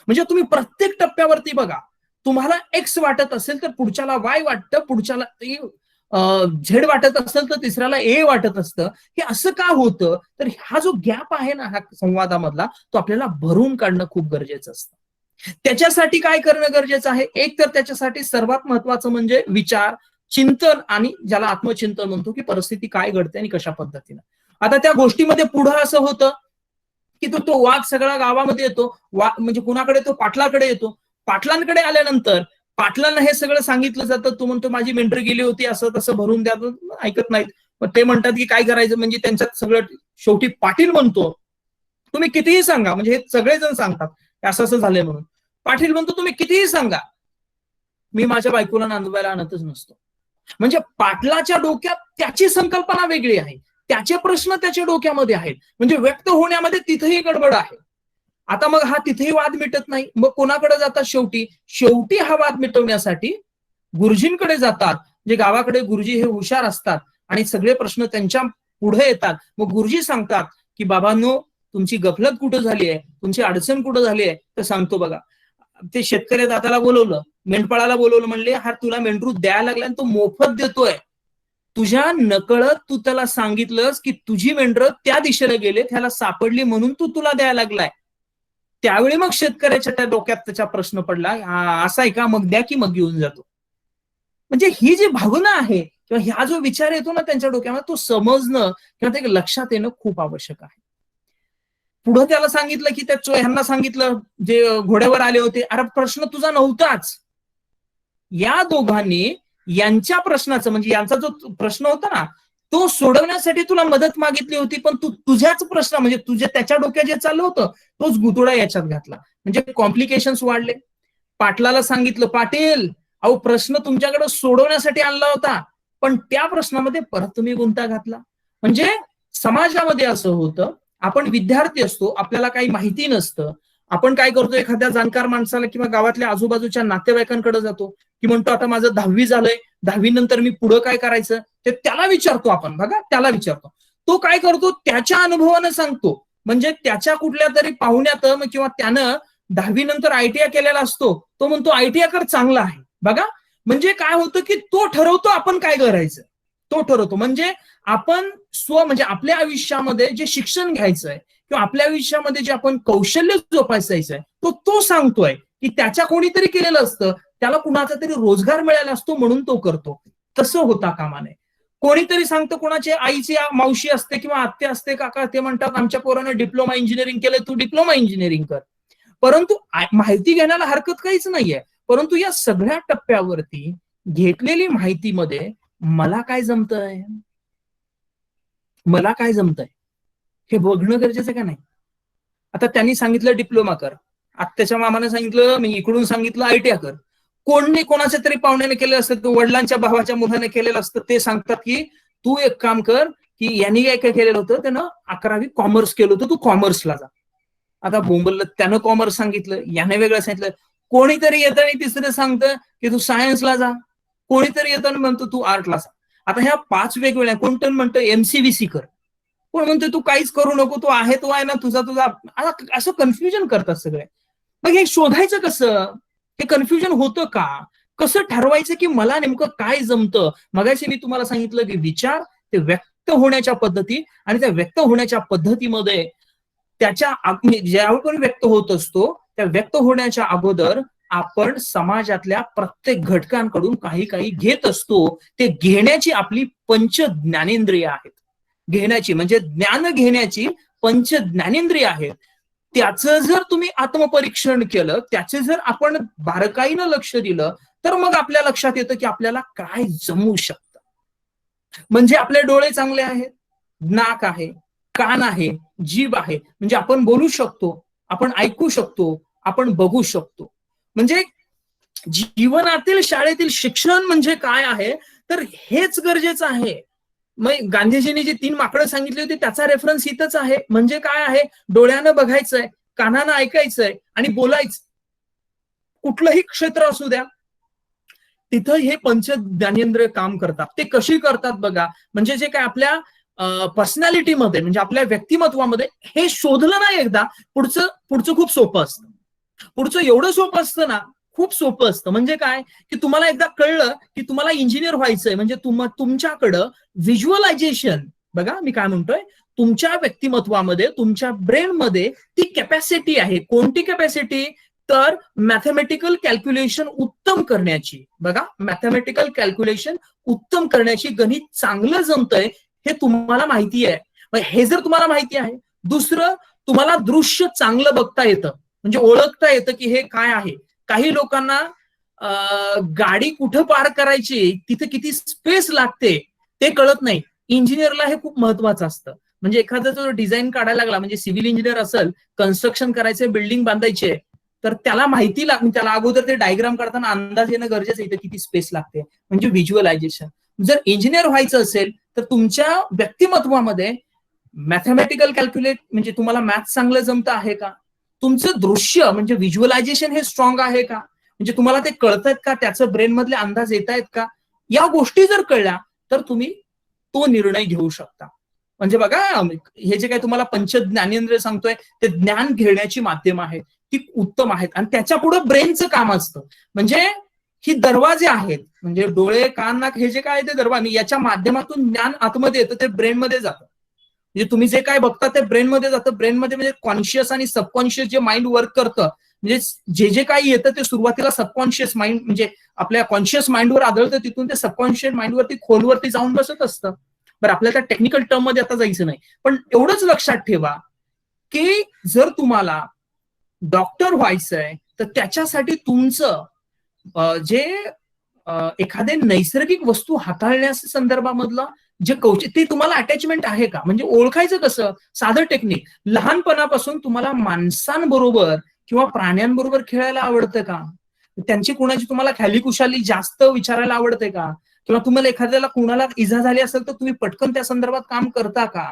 Speaker 2: म्हणजे तुम्ही प्रत्येक टप्प्यावरती बघा, तुम्हाला एक्स वाटत असेल तर पुढच्याला वाय वाटतं, पुढच्याला झेड वाटत असेल तर तिसऱ्याला ए वाटत असतं. हे असं का होतं, तर हा जो गॅप आहे ना हा संवादामधला, तो आपल्याला भरून काढणं खूप गरजेचं असतं. त्याच्यासाठी काय करणं गरजेचं आहे, एक तर त्याच्यासाठी सर्वात महत्वाचं म्हणजे विचार, चिंतन, आणि ज्याला आत्मचिंतन म्हणतो की परिस्थिती काय घडते आणि कशा पद्धतीनं. आता त्या गोष्टीमध्ये पुढं असं होतं की तो वाघ सगळ्या गावामध्ये येतो, म्हणजे कुणाकडे तो पाटलाकडे येतो. पाटलांकडे आल्यानंतर पाटलांना हे सगळं सांगितलं जातं. तो म्हणतो माझी मेंढर गेली होती, असं तसं भरून द्या. ऐकत नाहीत. मग ते म्हणतात की काय करायचं, म्हणजे त्यांच्यात सगळं शेवटी पाटील म्हणतो तुम्ही कितीही सांगा, म्हणजे हे सगळेजण सांगतात असं असं झालंय म्हणून. पाटील म्हणतो तुम्ही कितीही सांगा, मी माझ्या बायकोला नांदवायला आणतच नसतो. म्हणजे पाटलाच्या डोक्यात त्याची संकल्पना वेगळी आहे, त्याचे प्रश्न त्याच्या डोक्यामध्ये आहेत, म्हणजे व्यक्त होण्यामध्ये तिथेही गडबड आहे. आता मग हा तिथेही वाद मिटत नाही. मग कोणाकडे जातात, शेवटी हा वाद मिटवण्यासाठी गुरुजींकडे जातात. जे गावाकडे गुरुजी हे हुशार असतात आणि सगळे प्रश्न त्यांच्या पुढे येतात. मग गुरुजी सांगतात की बाबांनो, तुमची गफलत कुठं झाली आहे, तुमची अडचण कुठं झाली आहे, तर सांगतो बघा. ते शेतकरी दादाला बोलवलं, मेंढपाळाला बोलवलं, म्हणले हा तुला मेंढरू द्यायला लागला आणि तो मोफत देतोय. तुझ्या नकळत तू त्याला सांगितलंस की तुझी मेंढरं त्या दिशेला गेले, त्याला सापडली म्हणून तुला द्यायला लागलाय. त्यावेळी मग शेतकऱ्याच्या त्या डोक्यात त्याचा प्रश्न पडला, असा आहे का, मग द्या की मग घेऊन जातो. म्हणजे ही जी भावना आहे किंवा हा जो विचार येतो ना त्यांच्या डोक्यामध्ये, तो समजणं किंवा ते लक्षात येणं खूप आवश्यक आहे. पुढे त्याला सांगितलं की ह्यांना सांगितलं जे घोड्यावर आले होते, अरे प्रश्न तुझा नव्हताच. या दोघांनी यांच्या प्रश्नाचं, म्हणजे यांचा जो प्रश्न होता ना, तो सोडवण्यासाठी तुला मदत मागितली होती, पण तू तुझ्याच प्रश्न, म्हणजे त्याच्या डोक्यात जे चाललं होतं तोच गुतोडा याच्यात घातला. म्हणजे कॉम्प्लिकेशन्स वाढले. पाटलाला सांगितलं, पाटील अहो प्रश्न तुमच्याकडे सोडवण्यासाठी आणला होता, पण त्या प्रश्नामध्ये परत तुम्ही गुंता घातला. म्हणजे समाजामध्ये असं होतं, आपण विद्यार्थी असतो, आपल्याला काही माहिती नसतं, आपण काय करतो, एखाद्या जाणकार माणसाला किंवा गावातल्या आजूबाजूच्या नातेवाईकांकडे जातो की म्हणतो आता माझं 10वी झालंय, 10वी नंतर मी पुढं काय करायचं ते त्याला विचारतो आपण. बघा, त्याला विचारतो. तो काय करतो, त्याच्या अनुभवानं सांगतो. म्हणजे त्याच्या कुठल्या तरी पाहुण्यात किंवा त्यानं 10वी नंतर ITI केलेला असतो, तो म्हणतो ITI कर, चांगला आहे. बघा, म्हणजे काय होतं की तो ठरवतो आपण काय करायचं, तो ठरवतो. म्हणजे आपण म्हणजे आपल्या आयुष्यामध्ये जे शिक्षण घ्यायचंय किंवा आपल्या आयुष्यामध्ये जे आपण कौशल्य जोपासायचंय तो सांगतोय की त्याच्या कोणीतरी केलेलं असतं, त्याला कुणाचा तरी रोजगार मिळाला असतो म्हणून तो करतो. तसं होता कामा नये. कोणीतरी सांगतं, कोणाची आईची मावशी असते किंवा आत्या असते, काका, ते म्हणतात आमच्या पोरानं डिप्लोमा इंजिनिअरिंग केलंय, तू डिप्लोमा इंजिनिअरिंग कर. परंतु माहिती घेण्याला हरकत काहीच नाहीये. परंतु या सगळ्या टप्प्यावरती घेतलेली माहितीमध्ये मला काय जमतंय, मला काय जमतंय हे बघणं गरजेचं का नाही. आता त्यांनी सांगितलं डिप्लोमा कर, आत्याच्या मामाने सांगितलं, मी इकडून सांगितलं ITI कर. कोणी कोणाच्या तरी पाहुण्याने केलेलं असतं, वडिलांच्या भावाच्या मुलाने केलेलं असतं. ते सांगतात की तू एक काम कर, की यांनी काय केलेलं होतं, त्यानं 11वी कॉमर्स केलं होतं, तू कॉमर्सला जा. आता बोंबललं, त्यानं कॉमर्स सांगितलं, याने वेगळं सांगितलं. कोणीतरी येतं आणि तिसरं सांगतं की तू सायन्सला जा, कोणीतरी येतं आणि म्हणतो तू आर्टला जा. आता ह्या 5 वेगवेगळ्या, कोणतं म्हणतं MCVC कर, कोण म्हणतो तू काहीच करू नको, तू आहे तो आहे ना तुझा. असं कन्फ्युजन करतात सगळे. मग हे शोधायचं कसं, हे कन्फ्युजन होतं का, कसं ठरवायचं की मला नेमकं काय जमतं. मगाशी मी तुम्हाला सांगितलं की विचार ते व्यक्त होण्याच्या पद्धती, आणि त्या व्यक्त होण्याच्या पद्धतीमध्ये त्याच्या ज्यावेळी पण व्यक्त होत असतो, त्या व्यक्त होण्याच्या अगोदर आपण समाजातल्या प्रत्येक घटकांकडून काही काही घेत असतो. ते घेण्याची आपली पंच ज्ञानेंद्रिय आहेत. घेण्याची म्हणजे ज्ञान घेण्याची पंच ज्ञानेंद्रिय आहेत. त्याचं जर तुम्ही आत्मपरीक्षण केलं, त्याचे जर आपण बारकाईनं लक्ष दिलं, तर मग आपल्या लक्षात येतं की आपल्याला काय जमू शकतं. म्हणजे आपले डोळे चांगले आहेत, नाक आहे, कान आहे, जीभ आहे, म्हणजे आपण बोलू शकतो, आपण ऐकू शकतो, आपण बघू शकतो. म्हणजे जीवनातील शाळेतील शिक्षण म्हणजे काय आहे, तर हेच गरजेचं आहे. मग गांधीजींनी जे 3 माकडं सांगितली होती त्याचा रेफरन्स इथंच आहे. म्हणजे काय आहे, डोळ्यानं बघायचंय, कानानं ऐकायचंय आणि बोलायचं. कुठलंही क्षेत्र असू द्या, तिथं हे पंच ज्ञानेंद्रिय काम करतात. ते कशी करतात बघा, म्हणजे जे काय आपल्या पर्सनॅलिटीमध्ये म्हणजे आपल्या व्यक्तिमत्वामध्ये हे शोधलं ना एकदा, पुढचं खूप सोपं असतं. पुढचं एवढं सोपं असतं ना, खूप सोपं असतं. म्हणजे काय की तुम्हाला एकदा कळलं की तुम्हाला इंजिनियर व्हायचंय, म्हणजे तुमच्याकडं व्हिज्युअलायझेशन, बघा मी काय म्हणतोय, तुमच्या व्यक्तिमत्वामध्ये, तुमच्या ब्रेनमध्ये ती कॅपॅसिटी आहे. कोणती कॅपॅसिटी, तर मॅथमॅटिकल कॅल्क्युलेशन उत्तम करण्याची. बघा, मॅथमॅटिकल कॅल्क्युलेशन उत्तम करण्याची, गणित चांगलं जमतंय हे तुम्हाला माहिती आहे. हे जर तुम्हाला माहिती आहे, दुसरं तुम्हाला दृश्य चांगलं बघता येतं, म्हणजे ओळखता येतं की हे काय आहे. काही लोकांना गाडी कुठं पार्क करायची, तिथे किती स्पेस लागते ते कळत नाही. इंजिनियरला हे खूप महत्वाचं असतं. म्हणजे एखादा जो डिझाईन काढायला लागला, म्हणजे सिव्हिल इंजिनियर असेल, कन्स्ट्रक्शन करायचे, बिल्डिंग बांधायचे, तर त्याला माहिती त्याला अगोदर ते डायग्राम काढताना अंदाज येणं गरजेचं आहे किती स्पेस लागते, म्हणजे व्हिज्युअलायझेशन. जर इंजिनियर व्हायचं असेल तर तुमच्या व्यक्तिमत्वामध्ये मॅथमॅटिकल कॅल्क्युलेट, म्हणजे तुम्हाला मॅथ चांगलं जमतं आहे का, तुमचं दृश्य म्हणजे व्हिज्युअलायझेशन हे स्ट्रॉंग आहे का, म्हणजे तुम्हाला ते कळतायत का, त्याचं ब्रेन मधले अंदाज येत आहेत का, या गोष्टी जर कळल्या तर तुम्ही तो निर्णय घेऊ शकता. म्हणजे बघा, हे जे काही तुम्हाला पंच ज्ञानेंद्रिय सांगतोय ते ज्ञान घेण्याची माध्यम आहेत, ती उत्तम आहेत. आणि त्याच्या पुढे ब्रेनचं काम असतं. म्हणजे ही दरवाजे आहेत, म्हणजे डोळे, कान, नाक, हे जे काय ते दरवाजे, याच्या माध्यमातून ज्ञान आतमध्ये येतं, ते ब्रेनमध्ये जातं. म्हणजे तुम्ही जे काय बघता ते ब्रेनमध्ये जातं. ब्रेनमध्ये म्हणजे कॉन्शियस आणि सबकॉन्शियस जे माइंड वर्क करतं, म्हणजे जे काही येतं ते सुरुवातीला सबकॉन्शियस माइंड म्हणजे आपल्या कॉन्शियस माइंडवर आदळतं, तिथून ते सबकॉन्शियस माइंडवरती खोलवरती जाऊन बसत असतं. बरं, आपल्याला त्या टेक्निकल टर्म मध्ये आता जायचं नाही, पण एवढंच लक्षात ठेवा की जर तुम्हाला डॉक्टर व्हायचंय तर त्याच्यासाठी तुमचं जे एखादे नैसर्गिक वस्तू हाताळण्याच्या संदर्भामधलं जे कौशल्य, ते तुम्हाला अटॅचमेंट आहे का, म्हणजे ओळखायचं कसं, साधं टेक्निक. लहानपणापासून तुम्हाला माणसांबरोबर किंवा प्राण्यांबरोबर खेळायला आवडतं का, त्यांची कुणाची तुम्हाला खालीकुशाली जास्त विचारायला आवडते का, किंवा तुम्हाला एखाद्याला कुणाला इजा झाली असेल तर तुम्ही पटकन त्या संदर्भात काम करता का,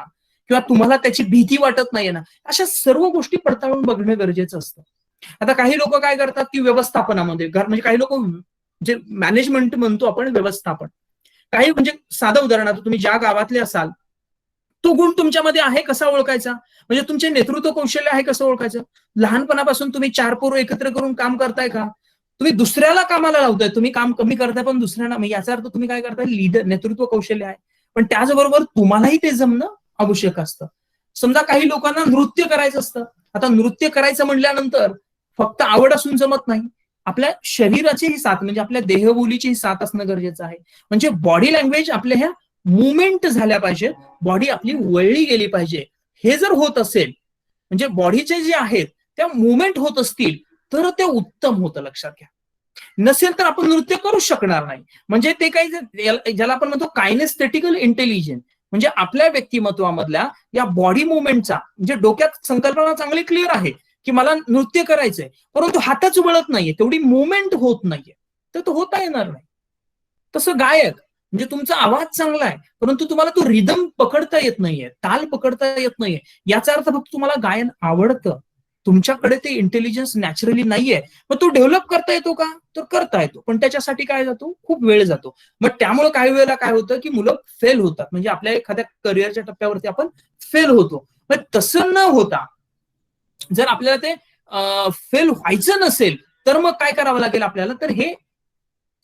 Speaker 2: किंवा तुम्हाला त्याची भीती वाटत नाहीये ना, अशा सर्व गोष्टी पडताळून बघणं गरजेचं असतं. आता काही लोक काय करतात की व्यवस्थापनामध्ये म्हणजे काही लोक जे मॅनेजमेंट म्हणतो आपण व्यवस्थापन, काही म्हणजे साधं उदाहरणार्थ तुम्ही ज्या गावातले असाल तो गुण तुमच्यामध्ये आहे कसा ओळखायचा, म्हणजे तुमचे नेतृत्व कौशल्य आहे कसं ओळखायचं. लहानपणापासून तुम्ही 4 पोरं एकत्र करून काम करताय का, तुम्ही दुसऱ्याला कामाला लावताय, तुम्ही काम कमी करताय पण दुसऱ्यांना, याचा अर्थ तुम्ही काय करताय, लीडर नेतृत्व कौशल्य आहे. पण त्याचबरोबर तुम्हालाही ते जमणं आवश्यक असतं. समजा काही लोकांना नृत्य करायचं असतं, आता नृत्य करायचं म्हटल्यानंतर फक्त आवड असून जमत नाही, आपल्या शरीराची ही साथ म्हणजे आपल्या देहबोलीची ही साथ असणं गरजेचं आहे. म्हणजे बॉडी लँग्वेज आपल्या ह्या मुवमेंट झाल्या पाहिजे, बॉडी आपली वळली गेली पाहिजे. हे जर होत असेल म्हणजे बॉडीचे जे आहेत त्या मुवमेंट होत असतील तर ते उत्तम होतं, लक्षात घ्या. नसेल तर आपण नृत्य करू शकणार नाही. म्हणजे ते काही ज्याला आपण म्हणतो कायनेस्थेटिकल इंटेलिजन्स, म्हणजे आपल्या व्यक्तिमत्वामधल्या या बॉडी मुवमेंटचा, म्हणजे डोक्यात संकल्पना चांगली क्लिअर आहे की मला नृत्य करायचंय, परंतु हातच वळत नाहीये, तेवढी मुवमेंट होत नाहीये, तर तो होता येणार नाही. तसं गायक म्हणजे तुमचा आवाज चांगला आहे परंतु तुम्हाला तो रिदम पकडता येत नाहीये, ताल पकडता येत नाहीये, याचा अर्थ फक्त तुम्हाला गायन आवडतं, तुमच्याकडे ते इंटेलिजन्स नॅचरली नाहीये. मग तो डेव्हलप करता येतो का, तर करता येतो, पण त्याच्यासाठी काय जातो, खूप वेळ जातो. मग त्यामुळे काही वेळेला काय होतं की मुलं फेल होतात, म्हणजे आपल्या एखाद्या करिअरच्या टप्प्यावरती आपण फेल होतो. मग तसं न होता जर आपल्याला ते फेल व्हायचं नसेल तर मग काय करावं लागेल आपल्याला, तर हे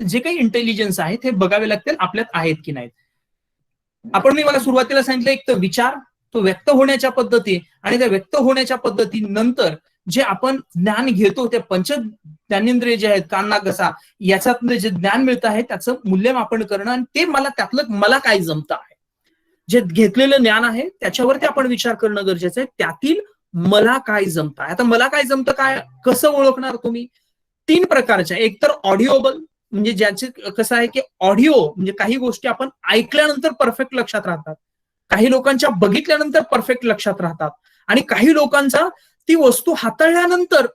Speaker 2: जे काही इंटेलिजन्स आहेत हे बघावे लागतील आपल्यात आहेत की नाहीत. मी मला सुरुवातीला सांगितलं, एक तर विचार, तो व्यक्त होण्याच्या पद्धती, आणि त्या व्यक्त होण्याच्या पद्धतीनंतर जे आपण ज्ञान घेतो ते पंच ज्ञानेंद्रिय जे आहेत, कान नाक घसा, याच्यातलं जे ज्ञान मिळतं आहे त्याचं मूल्यमापन करणं, आणि ते त्यातलं मला काय जमतं आहे, जे घेतलेलं ज्ञान आहे त्याच्यावरती आपण विचार करणं गरजेचं आहे, त्यातील मला काय जमतं. आता मला काय जमतं काय कसं ओळखणार तुम्ही, 3 प्रकारच्या. एक तर ऑडिओबल, म्हणजे ज्याचे कसं आहे की ऑडिओ म्हणजे काही गोष्टी आपण ऐकल्यानंतर परफेक्ट लक्षात राहतात, काही लोकांच्या बघितल्यानंतर परफेक्ट लक्षात राहतात, आणि काही लोकांचा ती वस्तू हाताळल्यानंतर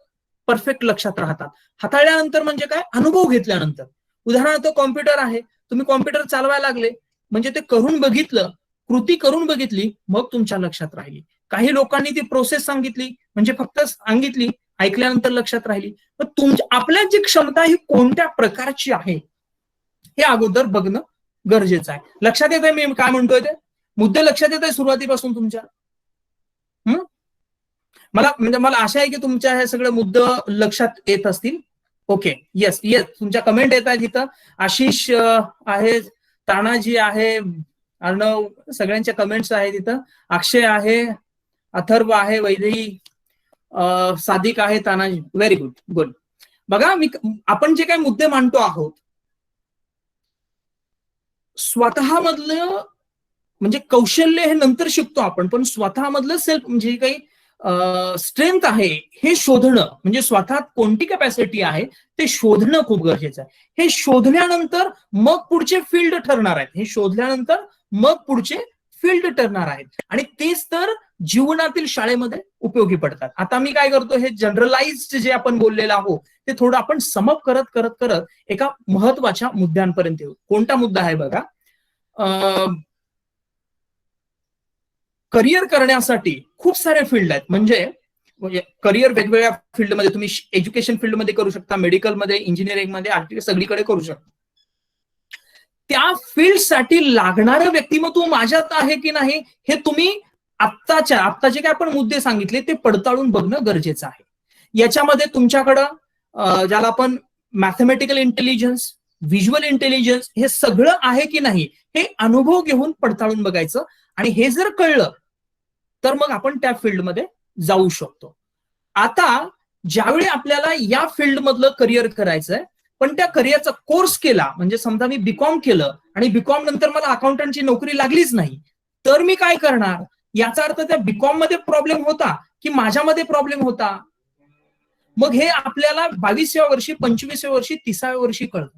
Speaker 2: परफेक्ट लक्षात राहतात. हाताळल्यानंतर म्हणजे काय, अनुभव घेतल्यानंतर. उदाहरणार्थ कॉम्प्युटर आहे, तुम्ही कॉम्प्युटर चालवायला लागले म्हणजे ते करून बघितलं, कृती करून बघितली, मग तुमच्या लक्षात राहिली. काही लोकांनी ती प्रोसेस सांगितली म्हणजे फक्त सांगितली, ऐकल्यानंतर लक्षात राहिली. पण आपल्या जी क्षमता ही कोणत्या प्रकारची आहे हे अगोदर बघणं गरजेचं आहे. लक्षात येत आहे मी काय म्हणतोय, ते मुद्दे लक्षात येत आहे सुरुवातीपासून तुमच्या. मला आशा आहे की तुमच्या हे सगळे मुद्दे लक्षात येत असतील. ओके, येस येस, तुमच्या कमेंट येत आहेत इथं. आशिष आहे, तानाजी आहे, अर्णव, सगळ्यांच्या कमेंट्स आहेत इथं. अक्षय आहे, अथर्व आहे, वैदेही, सादिक आहे, तानाजी, व्हेरी गुड गुड. बघा आपण जे काही मुद्दे मांडतो आहोत स्वतःमधलं म्हणजे कौशल्य हे नंतर शिकतो आपण, पण स्वतःमधलं सेल्फ म्हणजे काही स्ट्रेंथ आहे हे शोधणं, म्हणजे स्वतः कोणती कॅपॅसिटी आहे ते शोधणं खूप गरजेचं आहे. हे शोधल्यानंतर मग पुढचे फील्ड ठरणार आहेत, हे शोधल्यानंतर मग पुढचे फील्ड ठरणार आहेत, आणि तेच तर जीवनातील शाळेमध्ये उपयोगी पडतात. आता मी काय करतो, हे जनरलाइज्ड जे आपण बोललेलं आहोत ते थोडं आपण समप करत करत करत एका महत्वाच्या मुद्द्यांपर्यंत येऊ. कोणता मुद्दा आहे बघा, करिअर करण्यासाठी खूप सारे फील्ड आहेत. म्हणजे करिअर वेगवेगळ्या फील्डमध्ये, तुम्ही एज्युकेशन फील्डमध्ये करू शकता, मेडिकलमध्ये, इंजिनिअरिंगमध्ये, आर्टिस्ट, सगळीकडे करू शकता. त्या फील्डसाठी लागणारं व्यक्तिमत्व माझ्यात आहे की नाही हे तुम्ही आत्ताचे काय आपण मुद्दे सांगितले ते पडताळून बघणं गरजेचं आहे. याच्यामध्ये तुमच्याकडं ज्याला आपण मॅथमॅटिकल इंटेलिजन्स, व्हिज्युअल इंटेलिजन्स, हे सगळं आहे की नाही हे अनुभव घेऊन पडताळून बघायचं, आणि हे जर कळलं तर मग आपण त्या फील्डमध्ये जाऊ शकतो. आता ज्यावेळी आपल्याला या फील्डमधलं करिअर करायचंय पण त्या करिअरचा कोर्स केला, म्हणजे समजा मी बीकॉम केलं आणि बीकॉम नंतर मला अकाउंटंटची नोकरी लागलीच नाही, तर मी काय करणार, याचा अर्थ त्या बीकॉम मध्ये प्रॉब्लेम होता की माझ्यामध्ये प्रॉब्लेम होता. मग हे आपल्याला 22व्या वर्षी, 25व्या वर्षी, 30व्या वर्षी कळतं.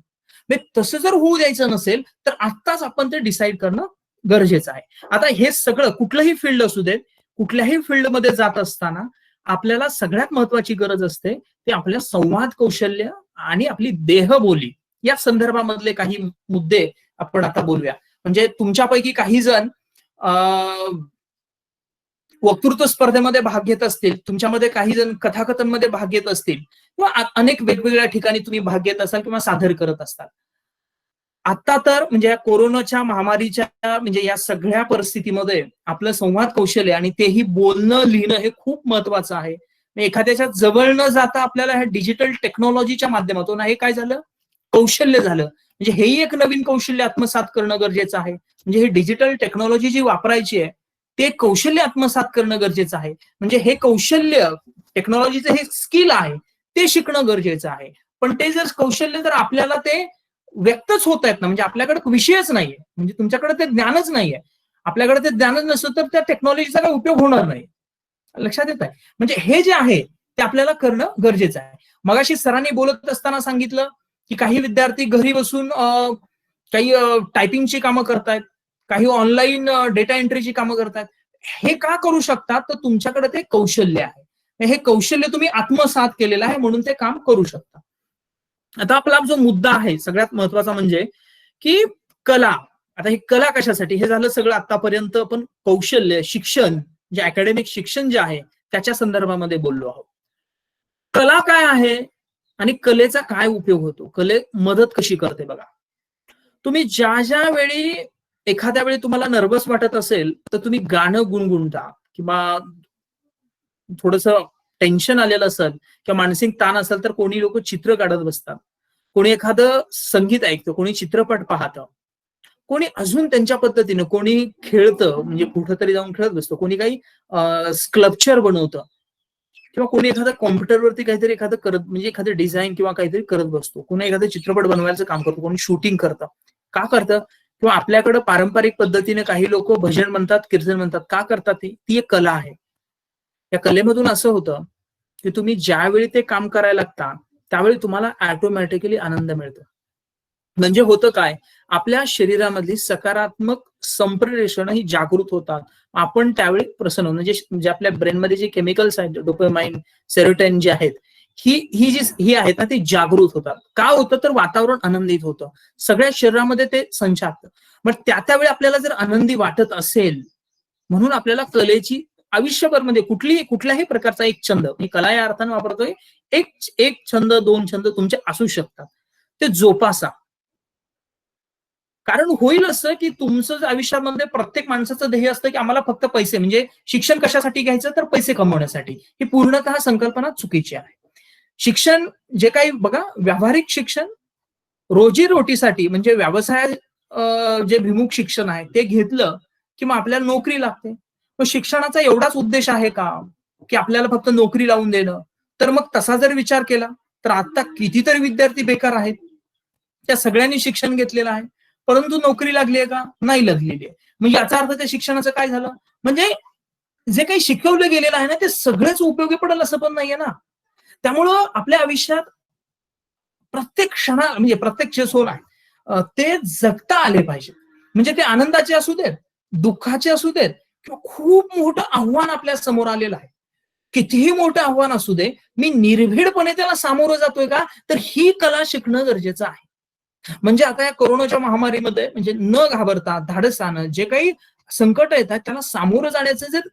Speaker 2: तसं जर होऊ द्यायचं नसेल तर आत्ताच आपण ते डिसाईड करणं गरजेचं आहे. आता हे सगळं कुठलंही फील्ड असू देत, कुठल्याही फील्डमध्ये जात असताना आपल्याला सगळ्यात महत्वाची गरज असते ते आपल्या संवाद कौशल्य आणि आपली देहबोली, या संदर्भामधले काही मुद्दे आपण आता बोलूया. म्हणजे तुमच्यापैकी काही जण वक्तृत्व स्पर्धेमध्ये भाग घेत असतील, तुमच्यामध्ये काही जण कथाकथनमध्ये भाग घेत असतील, किंवा अनेक वेगवेगळ्या ठिकाणी तुम्ही भाग घेत असाल किंवा सादर करत असताल. आता तर म्हणजे या कोरोनाच्या महामारीच्या म्हणजे या सगळ्या परिस्थितीमध्ये आपलं संवाद कौशल्य आणि तेही बोलणं लिहिणं हे खूप महत्वाचं आहे. एखाद्याच्या जवळ न जाता आपल्याला ह्या डिजिटल टेक्नॉलॉजीच्या माध्यमातून हे काय झालं, कौशल्य झालं. म्हणजे हेही एक नवीन कौशल्य आत्मसात करणं गरजेचं आहे. म्हणजे हे डिजिटल टेक्नॉलॉजी जी वापरायची आहे ते कौशल्य आत्मसात करणं गरजेचं आहे. म्हणजे हे कौशल्य टेक्नॉलॉजीचं हे स्किल आहे ते शिकणं गरजेचं आहे. पण ते जर कौशल्य जर आपल्याला ते व्यक्तच होत आहेत ना, म्हणजे आपल्याकडे विषयच नाहीये, म्हणजे तुमच्याकडे ते ज्ञानच नाहीये, आपल्याकडे ते ज्ञानच नसतं तर त्या टेक्नॉलॉजीचा काही उपयोग होणार नाही. लक्षात येत आहे. म्हणजे हे जे आहे ते आपल्याला करणं गरजेचं आहे. मगाशी सरांनी बोलत असताना सांगितलं की काही विद्यार्थी घरी बसून काही टायपिंगची कामं करतायत, काही ऑनलाईन डेटा एंट्रीची कामं करतायत. हे का करू शकतात, तर तुमच्याकडे ते कौशल्य आहे. हे कौशल्य तुम्ही आत्मसात केलेलं आहे म्हणून ते काम करू शकता. आता आपला जो मुद्दा आहे सगळ्यात महत्वाचा म्हणजे की कला. आता ही कला कशासाठी, हे झालं सगळं आतापर्यंत आपण कौशल्य शिक्षण जे अकॅडमिक शिक्षण जे आहे त्याच्या संदर्भामध्ये बोललो आहोत. कला काय आहे आणि कलेचा काय उपयोग होतो, कले मदत कशी करते बघा. तुम्ही ज्या वेळी एखाद्या वेळी तुम्हाला नर्वस वाटत असेल तर तुम्ही गाणं गुणगुणता, किंवा थोडस टेन्शन आलेलं असेल किंवा मानसिक ताण असेल तर कोणी लोक चित्र काढत बसतात, कोणी एखादं संगीत ऐकतं, कोणी चित्रपट पाहतं, कोणी अजून त्यांच्या पद्धतीनं कोणी खेळतं, म्हणजे कुठंतरी जाऊन खेळत बसतो, कोणी काही स्कल्पचर बनवतं, किंवा कोणी एखादं कॉम्प्युटरवरती काहीतरी एखादं करत म्हणजे एखादं डिझाईन किंवा काहीतरी करत बसतो, कोणी एखादं चित्रपट बनवायचं काम करतो, कोणी शूटिंग करतं. का करतं? किंवा आपल्याकडे पारंपरिक पद्धतीने काही लोक भजन म्हणतात, कीर्तन म्हणतात. का करतात? ती एक कला आहे. या कलेमधून असं होतं की तुम्ही ज्यावेळी ते काम करायला लागता त्यावेळी तुम्हाला ऑटोमॅटिकली आनंद मिळतो. म्हणजे होतं काय, आपल्या शरीरामधली सकारात्मक संप्रेषण ही जागृत होतात, आपण त्यावेळी प्रसन्न, म्हणजे आपल्या ब्रेनमध्ये जे केमिकल्स आहेत, डोपामाइन, सेरोटोनिन जे आहेत, ही आहेत ना, ते जागृत होतात. का होतं, तर वातावरण आनंदित होतं, सगळ्या शरीरामध्ये ते संचारतं. मग त्यावेळी आपल्याला जर आनंदी वाटत असेल, म्हणून आपल्याला कलेची आयुष्यभर म्हणजे कुठल्याही प्रकारचा एक छंद, मी कला या अर्थाने वापरतोय, एक छंद, दोन छंद तुमचे असू शकतात, ते जोपासा. कारण होईल असं की तुमचं आयुष्यामध्ये प्रत्येक माणसाचं ध्येय असतं की आम्हाला फक्त पैसे, म्हणजे शिक्षण कशासाठी घ्यायचं, तर पैसे कमवण्यासाठी. ही पूर्णतः संकल्पना चुकीची आहे. शिक्षण जे काही बघा, व्यावहारिक शिक्षण रोजीरोटीसाठी, म्हणजे व्यवसाय जे भिमुख शिक्षण आहे ते घेतलं की मग आपल्याला नोकरी लागते. मग शिक्षणाचा एवढाच उद्देश आहे का की आपल्याला फक्त नोकरी लावून देणं? तर मग तसा जर विचार केला तर आता कितीतरी विद्यार्थी बेकार आहेत, त्या सगळ्यांनी शिक्षण घेतलेलं आहे परंतु नोकरी लागली आहे का? नाही लागलेली आहे. मग याचा अर्थ त्या शिक्षणाचं काय झालं? म्हणजे जे काही शिकवलं गेलेलं आहे ना ते सगळेच उपयोगी पडेल असं पण नाहीये ना. त्यामुळं आपल्या आयुष्यात प्रत्येक क्षणा म्हणजे प्रत्येक जे सोल आहे ते जगता आले पाहिजे. म्हणजे ते आनंदाचे असू देत, दुःखाचे असू देत, किंवा खूप मोठं आव्हान आपल्या समोर आलेलं आहे, कितीही मोठं आव्हान असू दे, मी निर्भीडपणे त्याला सामोरं जातोय का, तर ही कला शिकणं गरजेचं आहे. म्हणजे आता या कोरोनाच्या महामारीमध्ये म्हणजे न घाबरता धाडसानं जे काही संकट येतात त्याला सामोरं जाण्याचं जर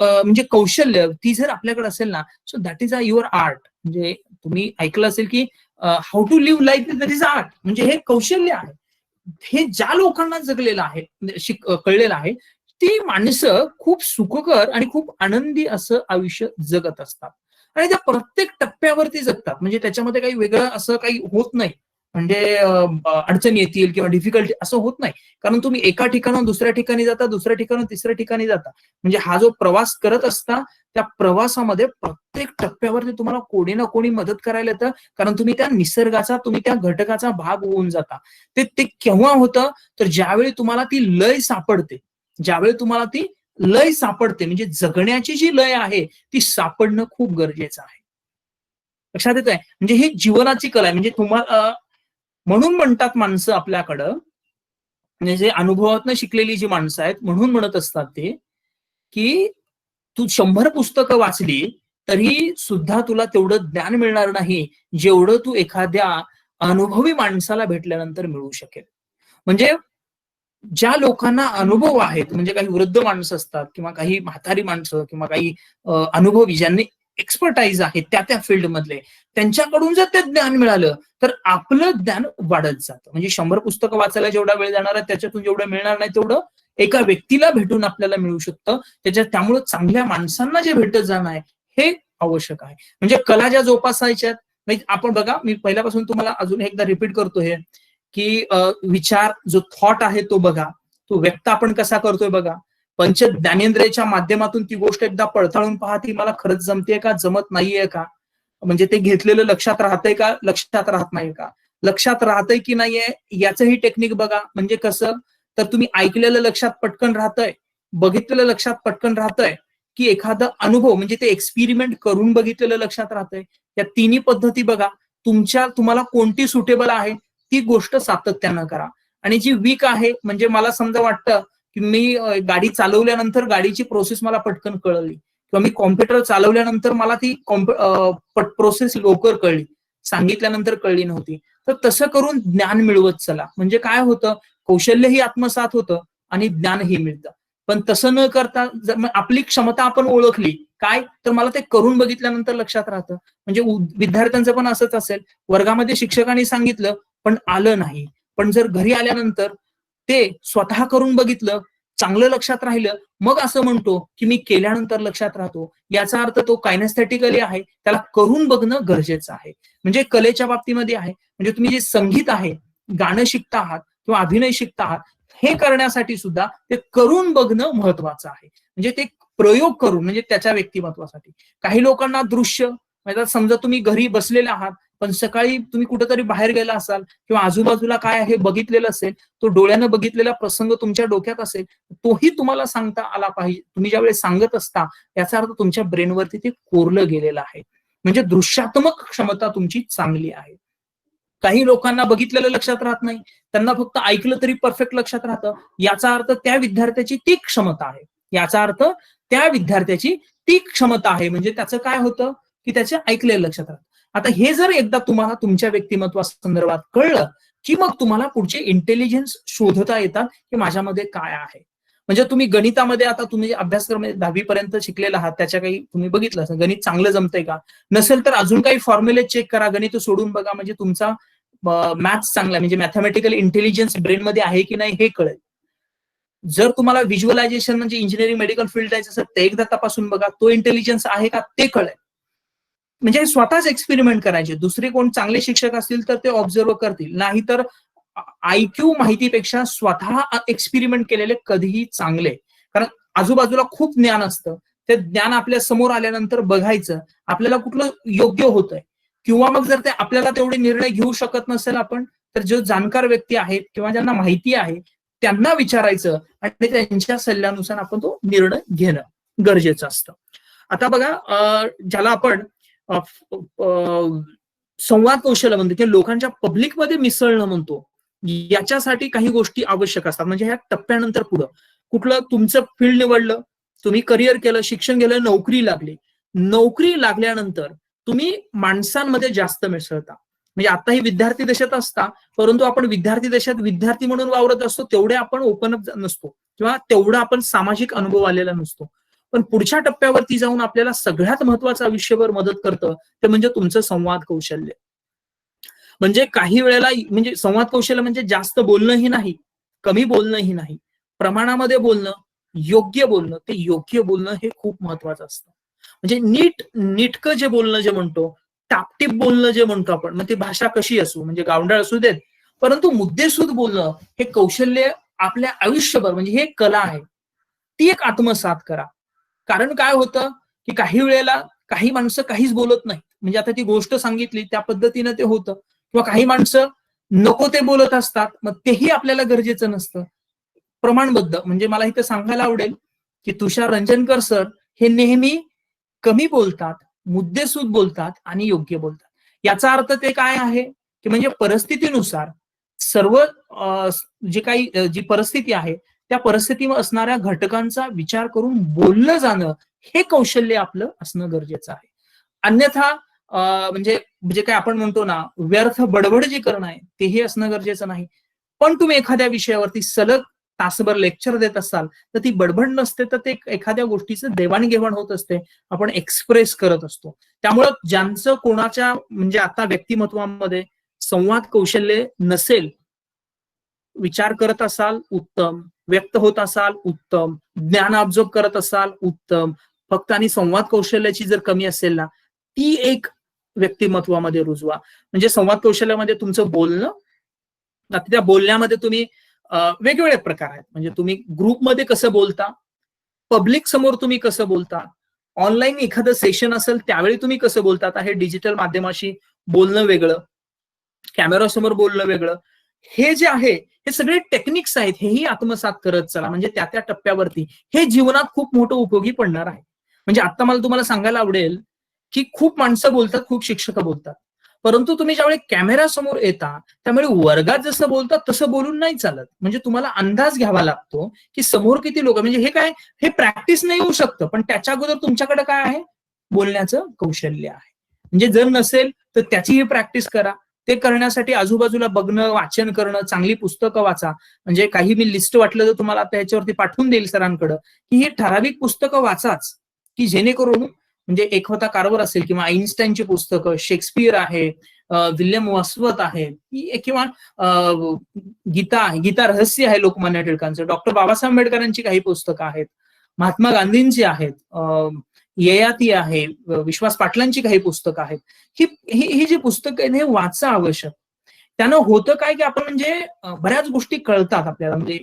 Speaker 2: म्हणजे कौशल्य ती जर आपल्याकडे असेल ना, so that is a your art. म्हणजे तुम्ही ऐकलं असेल की how to live life that is art, म्हणजे हे कौशल्य आहे. हे ज्या लोकांना जगलेलं आहे, कळलेलं आहे, ती माणसं खूप सुखकर आणि खूप आनंदी असं आयुष्य जगत असतात आणि त्या प्रत्येक टप्प्यावरती जगतात. म्हणजे त्याच्यामध्ये काही वेगळं असं काही होत नाही, म्हणजे अडचणी येतील किंवा डिफिकल्टी असं होत नाही. कारण तुम्ही एका ठिकाणाहून दुसऱ्या ठिकाणी जाता, दुसऱ्या ठिकाणाहून तिसऱ्या ठिकाणी जाता. म्हणजे हा जो प्रवास करत असता त्या प्रवासामध्ये प्रत्येक टप्प्यावरती तुम्हाला कोणी ना कोणी मदत करायला येतं, कारण तुम्ही त्या निसर्गाचा, तुम्ही त्या घटकाचा भाग होऊन जाता. ते केव्हा होतं, तर ज्यावेळी तुम्हाला ती लय सापडते, ज्यावेळी तुम्हाला ती लय सापडते, म्हणजे जगण्याची जी लय आहे ती सापडणं खूप गरजेचं आहे. लक्षात येत आहे? म्हणजे ही जीवनाची कला आहे. म्हणजे तुम्हाला म्हणून म्हणतात माणसं आपल्याकडं, म्हणजे जे अनुभवातनं शिकलेली जी माणसं आहेत म्हणून म्हणत असतात ते की तू 100 पुस्तकं वाचली तरी सुद्धा तुला तेवढं ज्ञान मिळणार नाही जेवढं तू एखाद्या अनुभवी माणसाला भेटल्यानंतर मिळू शकेल. म्हणजे ज्या लोकांना अनुभव आहेत, म्हणजे काही वृद्ध माणसं असतात किंवा काही म्हातारी माणसं किंवा काही अनुभवी ज्यांनी एक्सपर्टाईज आहे त्या त्या फील्डमधले, त्यांच्याकडून जर ते ज्ञान मिळालं तर आपलं ज्ञान वाढत जातं. म्हणजे 100 पुस्तकं वाचायला जेवढा वेळ जाणार आहे त्याच्यातून जेवढं मिळणार नाही तेवढं एका व्यक्तीला भेटून आपल्याला मिळू शकतं. त्यामुळे चांगल्या माणसांना जे भेटत जाणं आहे हे आवश्यक आहे. म्हणजे कला ज्या जोपासायच्यात, म्हणजे आपण बघा, मी पहिल्यापासून तुम्हाला अजून एकदा रिपीट करतो हे, की विचार जो थॉट आहे तो बघा, तो व्यक्त आपण कसा करतोय बघा, पंच ज्ञानेंद्रियच्या माध्यमातून ती गोष्ट एकदा पडताळून पहा, ती मला खरंच जमतेय का, जमत नाहीये का, म्हणजे ते घेतलेलं लक्षात राहतंय का, लक्षात राहत नाही का, लक्षात राहतंय की नाहीये याचंही टेक्निक बघा. म्हणजे कसं, तर तुम्ही ऐकलेलं लक्षात पटकन राहतंय, बघितलेलं लक्षात पटकन राहतंय, की एखादा अनुभव म्हणजे ते एक्सपेरिमेंट करून बघितलेलं लक्षात राहतंय. या तिन्ही पद्धती बघा, तुम्हाला कोणती सुटेबल आहे ती गोष्ट सातत्यानं करा. आणि जी वीक आहे, म्हणजे मला समजा वाटतं की मी गाडी चालवल्यानंतर गाडीची प्रोसेस मला पटकन कळली, किंवा मी कॉम्प्युटर चालवल्यानंतर मला ती प्रोसेस लवकर कळली, सांगितल्यानंतर कळली नव्हती. तर तसं करून ज्ञान मिळवत चला. म्हणजे काय होतं, कौशल्यही आत्मसात होतं आणि ज्ञानही मिळतं. पण तसं न करता जर आपली क्षमता आपण ओळखली, काय तर मला ते करून बघितल्यानंतर लक्षात राहतं. म्हणजे विद्यार्थ्यांचं पण असंच असेल, वर्गामध्ये शिक्षकांनी सांगितलं पण आलं नाही, पण जर घरी आल्यानंतर ते स्वतः करून बघितलं, चांगलं लक्षात राहिलं, मग असं म्हणतो की मी केल्यानंतर लक्षात राहतो. याचा अर्थ तो कायनेस्थेटिकली आहे, त्याला करून बघणं गरजेचं आहे. म्हणजे कलेच्या बाबतीमध्ये आहे, म्हणजे तुम्ही जे संगीत आहे, गाणं शिकता आहात किंवा अभिनय शिकता आहात, हे करण्यासाठी सुद्धा ते करून बघणं महत्वाचं आहे. म्हणजे ते प्रयोग करून, म्हणजे त्याच्या व्यक्तिमत्वासाठी. काही लोकांना दृश्य, म्हणजे समजा तुम्ही घरी बसलेले आहात पण सकाळी तुम्ही कुठेतरी बाहेर गेला असाल किंवा आजूबाजूला काय आहे बघितलेलं असेल, तो डोळ्यानं बघितलेला प्रसंग तुमच्या डोक्यात असेल, तोही तुम्हाला सांगता आला पाहिजे. तुम्ही ज्यावेळेस सांगत असता याचा अर्थ तुमच्या ब्रेनवरती ते कोरलं गेलेलं आहे. म्हणजे दृश्यात्मक क्षमता तुमची चांगली आहे. काही लोकांना बघितलेलं लक्षात राहत नाही, त्यांना फक्त ऐकलं तरी परफेक्ट लक्षात राहतं. याचा अर्थ त्या विद्यार्थ्याची ती क्षमता आहे. याचा अर्थ त्या विद्यार्थ्याची ती क्षमता आहे. म्हणजे त्याचं काय होतं, की त्याचे ऐकलेलं लक्षात राहतं. आता हे जर एकदा तुम्हाला तुमच्या व्यक्तिमत्वासंदर्भात कळलं, की मग तुम्हाला पुढचे इंटेलिजन्स शोधता येतात, की माझ्यामध्ये काय आहे. म्हणजे तुम्ही गणितामध्ये, आता तुम्ही अभ्यासक्रम 10वी पर्यंत शिकलेला आहात, त्याच्या काही तुम्ही बघितलं असेल, गणित चांगलं जमतंय का, नसेल तर अजून काही फॉर्म्युले चेक करा, गणित सोडून बघा, म्हणजे तुमचा मॅथ्स चांगला, म्हणजे मॅथमॅटिकल इंटेलिजन्स ब्रेनमध्ये आहे की नाही हे कळेल. जर तुम्हाला व्हिज्युअलायझेशन म्हणजे इंजिनिअरिंग मेडिकल फील्ड जायचं असेल, ते एकदा तपासून बघा, तो इंटेलिजन्स आहे का ते कळेल. म्हणजे स्वतःच एक्सपेरिमेंट करायचे. दुसरे कोण चांगले शिक्षक असतील तर ते ऑब्झर्व करतील, नाहीतर आयक्यू माहितीपेक्षा स्वतः एक्सपेरिमेंट केलेले कधीही चांगले. कारण आजूबाजूला खूप ज्ञान असतं, ते ज्ञान आपल्या समोर आल्यानंतर बघायचं आपल्याला कुठलं योग्य होतंय, किंवा मग जर ते आपल्याला तेवढे निर्णय घेऊ शकत नसेल आपण, तर जो जाणकार व्यक्ती आहेत किंवा ज्यांना माहिती आहे त्यांना विचारायचं आणि त्यांच्या सल्ल्यानुसार आपण तो निर्णय घेणं गरजेचं असतं. आता बघा, ज्याला आपण संवाद कौशल्य म्हणतो किंवा लोकांच्या पब्लिकमध्ये मिसळणं म्हणतो, याच्यासाठी काही गोष्टी आवश्यक असतात. म्हणजे ह्या टप्प्यानंतर पुढं कुठलं तुमचं फील्ड निवडलं, तुम्ही करिअर केलं, शिक्षण केलं, नोकरी लागली. नोकरी लागल्यानंतर तुम्ही माणसांमध्ये जास्त मिसळता. म्हणजे आताही विद्यार्थी दशेत असता, परंतु आपण विद्यार्थी दशेत विद्यार्थी म्हणून वावरत असतो, तेवढे आपण ओपन अप नसतो किंवा तेवढा आपण सामाजिक अनुभव आलेला नसतो. पण पुढच्या टप्प्यावरती जाऊन आपल्याला सगळ्यात महत्वाचं आयुष्यभर मदत करतं ते म्हणजे तुमचं संवाद कौशल्य. म्हणजे काही वेळेला, म्हणजे संवाद कौशल्य म्हणजे जास्त बोलणंही नाही, कमी बोलणंही नाही, प्रमाणामध्ये बोलणं, योग्य बोलणं. ते योग्य बोलणं हे खूप महत्वाचं असतं. म्हणजे नीटकं जे बोलणं जे म्हणतो, टापटीप बोलणं जे म्हणतो आपण, मग ती भाषा कशी असू, म्हणजे गावंढळ असू देत, परंतु मुद्देसूद बोलणं हे कौशल्य आपल्या आयुष्यभर, म्हणजे हे कला आहे, ती एक आत्मसात करा. कारण काय होतं, की काही वेळेला काही माणसं काहीच बोलत नाहीत, म्हणजे आता ती गोष्ट सांगितली त्या पद्धतीनं ते होतं, किंवा काही माणसं नको ते बोलत असतात, मग तेही आपल्याला गरजेचं नसतं. प्रमाणबद्ध, म्हणजे मला इथं सांगायला आवडेल की तुषार रंजनकर सर हे नेहमी कमी बोलतात, मुद्देसूद बोलतात आणि योग्य बोलतात. याचा अर्थ ते काय आहे, की म्हणजे परिस्थितीनुसार सर्व जे काही जी परिस्थिती आहे त्या परिस्थितीवर असणाऱ्या घटकांचा विचार करून बोललं जाणं हे कौशल्य आपलं असणं गरजेचं आहे. अन्यथा म्हणजे जे काय आपण म्हणतो ना, व्यर्थ बडबड जी करणं आहे तेही असणं गरजेचं नाही. पण तुम्ही एखाद्या विषयावरती सलग तासभर लेक्चर देत असाल तर ती बडबड नसते, तर ते एखाद्या गोष्टीचं देवाणघेवाण होत असते, आपण एक्सप्रेस करत असतो. त्यामुळं ज्यांचं कोणाच्या म्हणजे आता व्यक्तिमत्वामध्ये संवाद कौशल्य नसेल, विचार करत असाल उत्तम, व्यक्त होत असाल उत्तम, ज्ञान ऑब्झर्व करत असाल उत्तम, फक्त आणि संवाद कौशल्याची जर कमी असेल ना, ती एक व्यक्तिमत्वामध्ये रुजवा. म्हणजे संवाद कौशल्यामध्ये तुमचं बोलणं, आता त्या बोलण्यामध्ये तुम्ही वेगवेगळे प्रकार आहेत. म्हणजे तुम्ही ग्रुपमध्ये कसं बोलता, पब्लिक समोर तुम्ही कसं बोलता, ऑनलाईन एखादं सेशन असेल त्यावेळी तुम्ही कसं बोलता. आता हे डिजिटल माध्यमाशी बोलणं वेगळं, कॅमेरासमोर बोलणं वेगळं, हे जे आहे हे सगळे टेक्निक्स आहेत, हेही आत्मसात करत चला. म्हणजे त्या त्या टप्प्यावरती हे जीवनात खूप मोठं उपयोगी पडणार आहे. म्हणजे आता मला तुम्हाला सांगायला आवडेल की खूप माणसं बोलतात, खूप शिक्षक बोलतात, परंतु तुम्ही ज्यावेळी कॅमेरा समोर येता त्यामुळे वर्गात जसं बोलतात तसं बोलून नाही चालत. म्हणजे तुम्हाला अंदाज घ्यावा लागतो की समोर किती लोक, म्हणजे हे काय, हे प्रॅक्टिस नाही होऊ शकतं, पण त्याच्या अगोदर तुमच्याकडे काय आहे, बोलण्याचं कौशल्य आहे. म्हणजे जर नसेल तर त्याचीही प्रॅक्टिस करा. ते करण्यासाठी आजूबाजूला बघणं, वाचन करणं, चांगली पुस्तकं वाचा. म्हणजे काही मी लिस्ट वाटलं तर तुम्हाला आता याच्यावरती पाठवून देईल सरांकडं, की ही ठराविक पुस्तकं वाचाच, की जेणेकरून म्हणजे एक होता कारवर असेल किंवा आईन्स्टाईनची पुस्तकं, शेक्सपियर आहे, विल्यम वर्ड्सवर्थ आहे, किंवा गीता रहस्य आहे लोकमान्य टिळकांचं, डॉक्टर बाबासाहेब आंबेडकरांची काही पुस्तकं आहेत, महात्मा गांधींची आहेत, ययाती आहे, विश्वास पाटलांची काही पुस्तकं आहेत. ही जी पुस्तकं आहेत हे वाचा आवश्यक. त्यानं होतं काय की आपण म्हणजे बऱ्याच गोष्टी कळतात आपल्याला, म्हणजे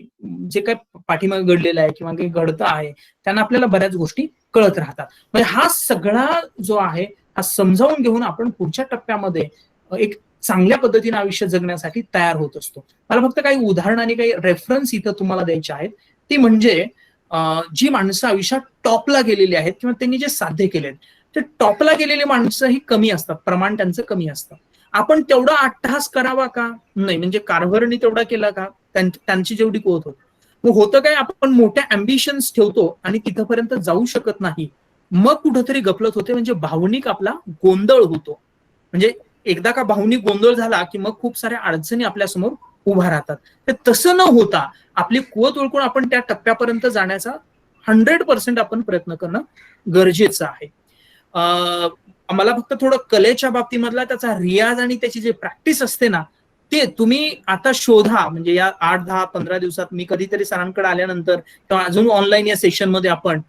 Speaker 2: जे काही पाठीमागे घडलेलं आहे किंवा काही घडतं आहे त्यांना आपल्याला बऱ्याच गोष्टी कळत राहतात. म्हणजे हा सगळा जो आहे हा समजावून घेऊन आपण पुढच्या टप्प्यामध्ये एक चांगल्या पद्धतीने आयुष्य जगण्यासाठी तयार होत असतो. मला फक्त काही उदाहरण आणि काही रेफरन्स इथं तुम्हाला द्यायचे आहेत. ती म्हणजे जी माणसं आयुष्यात टॉपला गेलेली आहेत किंवा त्यांनी जे साध्य केले ते टॉपला गेलेली माणसं ही कमी असतात, प्रमाण त्यांचं कमी असतं. आपण तेवढा अट्टहास करावा का नाही, म्हणजे कारभारनी तेवढा केला का, त्यांची जेवढी कोत होत. मग होतं काय, आपण मोठ्या अम्बिशन्स ठेवतो आणि तिथपर्यंत जाऊ शकत नाही, मग कुठंतरी गफलत होते, म्हणजे भावनिक आपला गोंधळ होतो. म्हणजे एकदा का भावनिक गोंधळ झाला की मग खूप साऱ्या अडचणी आपल्या समोर उभा राहतात. तर तसं न होता आपली कुवत ओळखून आपण त्या टप्प्यापर्यंत जाण्याचा 100% आपण प्रयत्न करणं गरजेचं आहे. मला फक्त थोडं कलेच्या बाबतीमधला त्याचा रियाज आणि त्याची जी प्रॅक्टिस असते ना, ते तुम्ही आता शोधा. म्हणजे या 8, 10, 15 दिवसात मी कधीतरी सरांकडे आल्यानंतर किंवा अजून ऑनलाईन या सेशन मध्ये आपण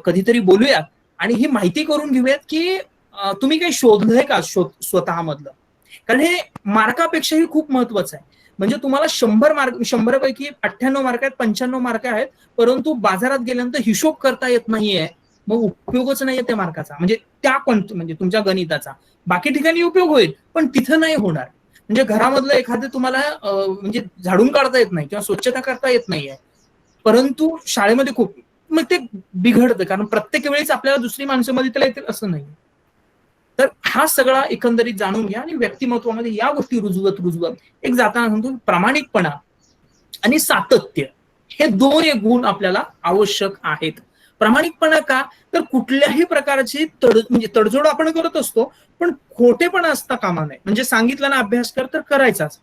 Speaker 2: कधीतरी बोलूयात आणि ही माहिती करून घेऊयात की तुम्ही काही शोधलंय का स्वतःमधलं. कारण हे मार्कापेक्षाही खूप महत्वाचं आहे. म्हणजे तुम्हाला 100 मार्क, 100 पैकी 98 मार्क आहेत, 95 मार्क आहेत, परंतु बाजारात गेल्यानंतर हिशोब करता येत नाहीये, मग उपयोगच नाहीये त्या मार्काचा, म्हणजे त्या म्हणजे तुमच्या गणिताचा. बाकी ठिकाणी उपयोग होईल पण तिथं नाही होणार. म्हणजे घरामधलं एखादं तुम्हाला म्हणजे झाडून काढता येत नाही किंवा स्वच्छता करता येत नाहीये, परंतु शाळेमध्ये खूप, मग ते बिघडतं. कारण प्रत्येक वेळेस आपल्याला दुसरी माणसं मदतीला येतील असं नाही. तर हा सगळा एकंदरीत जाणून घ्या आणि व्यक्तिमत्वामध्ये या गोष्टी रुजवत एक जाताना सांगतो, प्रामाणिकपणा आणि सातत्य हे 2 गुण आपल्याला आवश्यक आहेत. प्रामाणिकपणा का, तर कुठल्याही प्रकारची म्हणजे तडजोड आपण करत असतो, पण खोटेपणा असता कामा नये. म्हणजे सांगितलं ना अभ्यास कर तर करायचाच,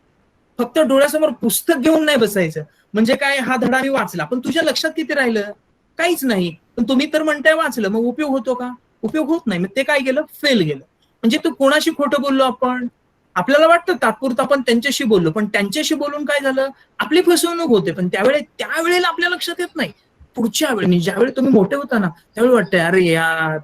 Speaker 2: फक्त डोळ्यासमोर पुस्तक घेऊन नाही बसायचं. म्हणजे काय, हा धडा मी वाचला पण तुझ्या लक्षात किती राहिलं, काहीच नाही. पण तुम्ही तर म्हणताय वाचलं, मग उपयोग होतो का, उपयोग होत नाही. मग ते काय गेलं, फेल गेलं. म्हणजे तू कोणाशी खोटं बोललो आपण, आपल्याला वाटतं तात्पुरतं आपण त्यांच्याशी बोललो, पण त्यांच्याशी बोलून काय झालं, आपली फसवणूक होते. पण त्यावेळेला आपल्या लक्षात येत नाही. पुढच्या वेळी ज्यावेळी तुम्ही मोठे होता ना त्यावेळी वाटतंय अरे यार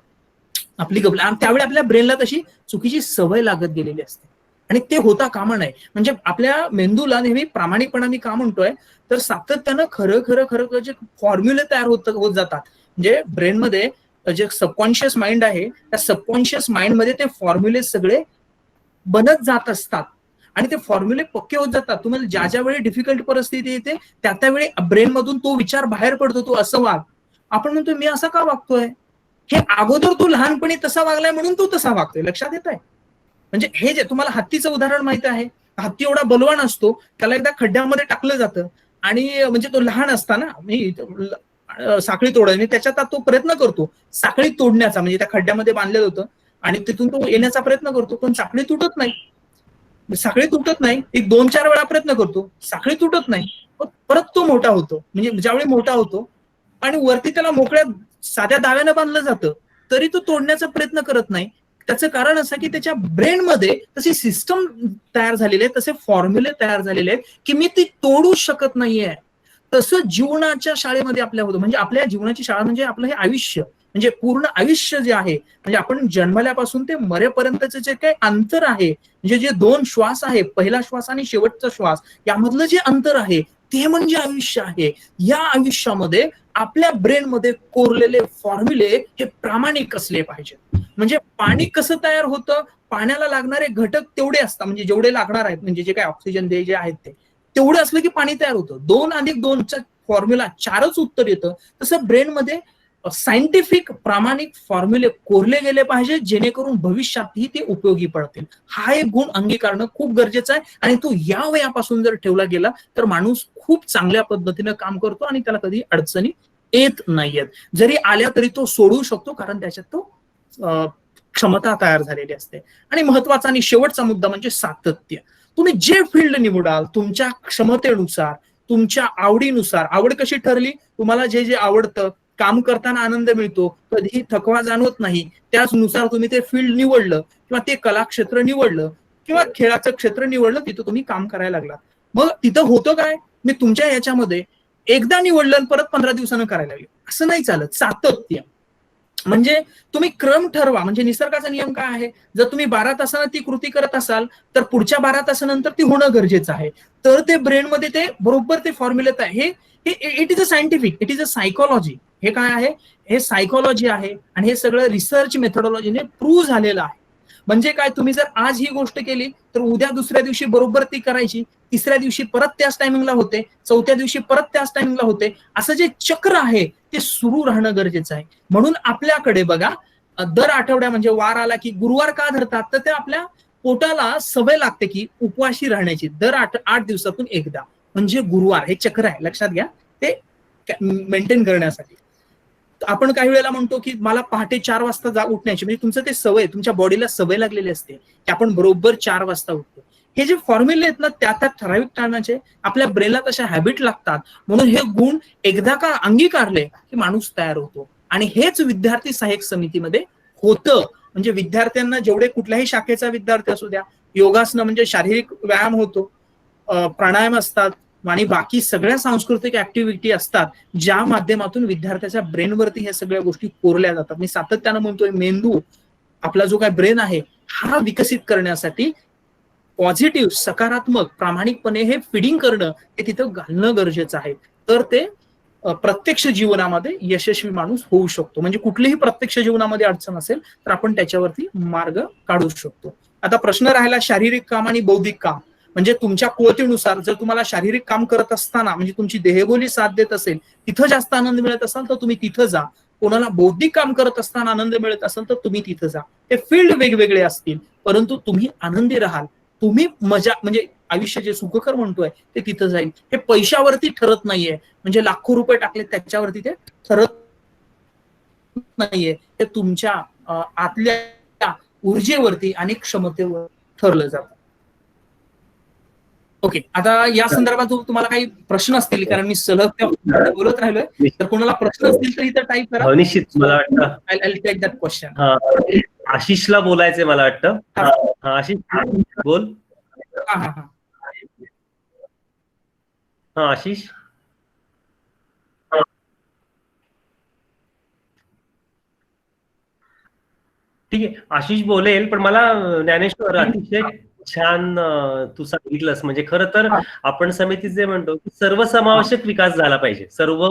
Speaker 2: आपली गपला, त्यावेळी आपल्या ब्रेनला तशी चुकीची सवय लागत गेलेली असते आणि ते होता कामा नये. म्हणजे आपल्या मेंदूला नेहमी प्रामाणिकपणा मी का म्हणतोय, तर सातत्यानं खरं जे फॉर्म्युले तयार होत जातात. म्हणजे ब्रेनमध्ये जे सबकॉन्शियस माइंड आहे त्या सबकॉन्शियस माइंड मध्ये ते फॉर्म्युले सगळे बनत जात असतात आणि ते फॉर्म्युले पक्के होत जातात. तुम्हाला ज्या वेळी डिफिकल्ट परिस्थिती येते त्यावेळी ब्रेन मधून तो विचार बाहेर पडतो, तू असं वाग. आपण म्हणतो मी असा का वागतोय, हे अगोदर तू लहानपणी तसा वागलाय म्हणून तू तसा वागतोय, लक्षात येत आहे. म्हणजे हे जे तुम्हाला हत्तीचं उदाहरण माहिती आहे, हत्ती एवढा बलवान असतो, त्याला एकदा खड्ड्यामध्ये टाकलं जातं आणि म्हणजे तो लहान असताना साखळी तोडायची, त्याच्यात तो प्रयत्न करतो साखळी तोडण्याचा, म्हणजे त्या खड्ड्यामध्ये बांधलेलं होतं आणि तिथून तो येण्याचा प्रयत्न करतो, पण साखळी तुटत नाही. साखळी तुटत नाही, एक 2-4 वेळा प्रयत्न करतो, साखळी तुटत नाही, परत तो मोठा होतो. म्हणजे ज्यावेळी मोठा होतो आणि वरती त्याला मोकळ्या साध्या दाव्यानं बांधलं जातं तरी तो तोडण्याचा प्रयत्न करत नाही. त्याचं कारण असं की त्याच्या ब्रेनमध्ये तशी सिस्टम तयार झालेली आहे, तसे फॉर्म्युले तयार झालेले आहेत की मी ती तोडू शकत नाहीये. तसं जीवनाच्या शाळेमध्ये आपल्या होतं. म्हणजे आपल्या जीवनाची शाळा म्हणजे आपलं हे आयुष्य, म्हणजे पूर्ण आयुष्य जे आहे, म्हणजे आपण जन्मल्यापासून ते मरेपर्यंतचे जे काही अंतर आहे, म्हणजे जे 2 श्वास आहे, पहिला श्वास आणि शेवटचा श्वास, यामधलं जे अंतर आहे ते म्हणजे आयुष्य आहे. या आयुष्यामध्ये आपल्या ब्रेनमध्ये कोरलेले फॉर्म्युले हे प्रामाणिक असले पाहिजेत. म्हणजे पाणी कसं तयार होतं, पाण्याला लागणारे घटक तेवढे असतात, म्हणजे जेवढे लागणार आहेत, म्हणजे जे काही ऑक्सिजन जे जे आहेत ते तेवढं असलं की पाणी तयार होतं. 2+2चा फॉर्म्युला 4च उत्तर येतं. तसं ब्रेनमध्ये सायंटिफिक प्रामाणिक फॉर्म्युले कोरले गेले पाहिजे, जेणेकरून भविष्यातही ते उपयोगी पडतील. हा एक गुण अंगीकारणं खूप गरजेचं आहे आणि तो या वयापासून जर ठेवला गेला तर माणूस खूप चांगल्या पद्धतीनं काम करतो आणि त्याला कधी अडचणी येत नाहीयेत. जरी आल्या तरी तो सोडवू शकतो, कारण त्याच्यात तो क्षमता तयार झालेली असते. आणि महत्वाचा आणि शेवटचा मुद्दा म्हणजे सातत्य. तुम्ही जे फील्ड निवडाल तुमच्या क्षमतेनुसार, तुमच्या आवडीनुसार, आवड कशी ठरली, तुम्हाला जे जे आवडतं, काम करताना आनंद मिळतो, कधीही थकवा जाणवत नाही, त्याचनुसार तुम्ही ते फील्ड निवडलं किंवा ते कलाक्षेत्र निवडलं किंवा खेळाचं क्षेत्र निवडलं, तिथं तुम्ही काम करायला लागला. मग तिथं होतं काय, मी तुमच्या याच्यामध्ये एकदा निवडलं आणि परत 15 दिवसानं करायला लागले, असं नाही चालत. सातत्य म्हणजे तुम्ही क्रम ठरवा. म्हणजे निसर्गाचा नियम काय आहे, जर तुम्ही 12 तासानं ती कृती करत असाल तर पुढच्या 12 तासानंतर ती होणं गरजेचं आहे. तर ते ब्रेनमध्ये ते बरोबर ते फॉर्म्युलेट आहे. हे it is a scientific, it is a psychology. हे काय आहे, हे सायकोलॉजी आहे आणि हे सगळं रिसर्च मेथोडॉलॉजीने प्रूव्ह झालेलं आहे. म्हणजे काय, तुम्ही जर आज ही गोष्ट केली तर उद्या दुसऱ्या दिवशी बरोबर ती करायची, तिसऱ्या दिवशी परत त्याच टायमिंगला होते, चौथ्या दिवशी परत त्याच टायमिंगला होते. असं जे चक्र आहे ते सुरू राहणं गरजेचं आहे. म्हणून आपल्याकडे बघा, दर आठवड्या म्हणजे वार आला की गुरुवार का धरतात, तर ते आपल्या पोटाला सवय लागते की उपवाशी राहण्याची, दर 8 दिवसातून एकदा. म्हणजे गुरुवार हे चक्र आहे, लक्षात घ्या, ते मेंटेन करण्यासाठी. आपण काही वेळेला म्हणतो की मला पहाटे 4 वाजता उठण्याची, म्हणजे तुमचं ते सवय, तुमच्या बॉडीला सवय लागलेली असते की आपण बरोबर 4 वाजता उठतो. हे जे फॉर्म्युले आहेत ना, त्या ठराविक टायमाचे आपल्या ब्रेनला तशा हॅबिट लागतात. म्हणून हे गुण एकदा का अंगीकारले की माणूस तयार होतो. आणि हेच विद्यार्थी सहाय्यक समितीमध्ये होतं. म्हणजे विद्यार्थ्यांना, जेवढे कुठल्याही शाखेचा विद्यार्थी असू द्या, योगासनं म्हणजे शारीरिक व्यायाम होतो, प्राणायाम असतात आणि बाकी सगळ्या सांस्कृतिक ऍक्टिव्हिटी असतात, ज्या माध्यमातून विद्यार्थ्याच्या ब्रेनवरती ह्या सगळ्या गोष्टी कोरल्या जातात. मी सातत्यानं म्हणतोय, मेंदू, आपला जो काय ब्रेन आहे, हा विकसित करण्यासाठी पॉझिटिव्ह, सकारात्मक, प्रामाणिकपणे हे फिडिंग करणं, हे तिथं घालणं गरजेचं आहे. तर ते प्रत्यक्ष जीवनामध्ये यशस्वी माणूस होऊ शकतो. म्हणजे कुठलीही प्रत्यक्ष जीवनामध्ये अडचण असेल तर आपण त्याच्यावरती मार्ग काढू शकतो. आता प्रश्न राहिला शारीरिक काम आणि बौद्धिक काम. म्हणजे तुमच्या कुवतीनुसार जर तुम्हाला शारीरिक काम करत असताना, म्हणजे तुमची देहबोली साथ देत असेल, तिथं जास्त आनंद मिळत असाल तर तुम्ही तिथं जा. कोणाला बौद्धिक काम करत असताना आनंद मिळत असेल तर तुम्ही तिथं जा. ते फील्ड वेगवेगळे असतील, परंतु तुम्ही आनंदी राहाल, तुम्ही मजा, म्हणजे आयुष्य जे सुखकर म्हणतोय ते तिथं जाईल. हे पैशावरती ठरत नाहीये, म्हणजे लाखो रुपये टाकले त्याच्यावरती ते ठरत नाहीये. ते तुमच्या आतल्या ऊर्जेवरती आणि क्षमतेवर ठरलं जातं. ओके, आता या संदर्भात तुम्हाला काही प्रश्न असतील, कारण मी सलग बोलत राहिलोय, तर कोणाला प्रश्न असतील तर इथं टाईप करा.
Speaker 1: निश्चित, मला वाटतं
Speaker 2: आय टेक दॅट क्वेश्चन.
Speaker 1: आशिषला बोलायचंय मला वाटतं. आशिष बोल. हा आशिष. ठीक आहे, आशिष बोलेल, पण मला ज्ञानेश्वर अतिशय छान तू सांगितलंस. म्हणजे खरं तर आपण समितीत जे म्हणतो की सर्वसमावेशक विकास झाला पाहिजे, सर्व,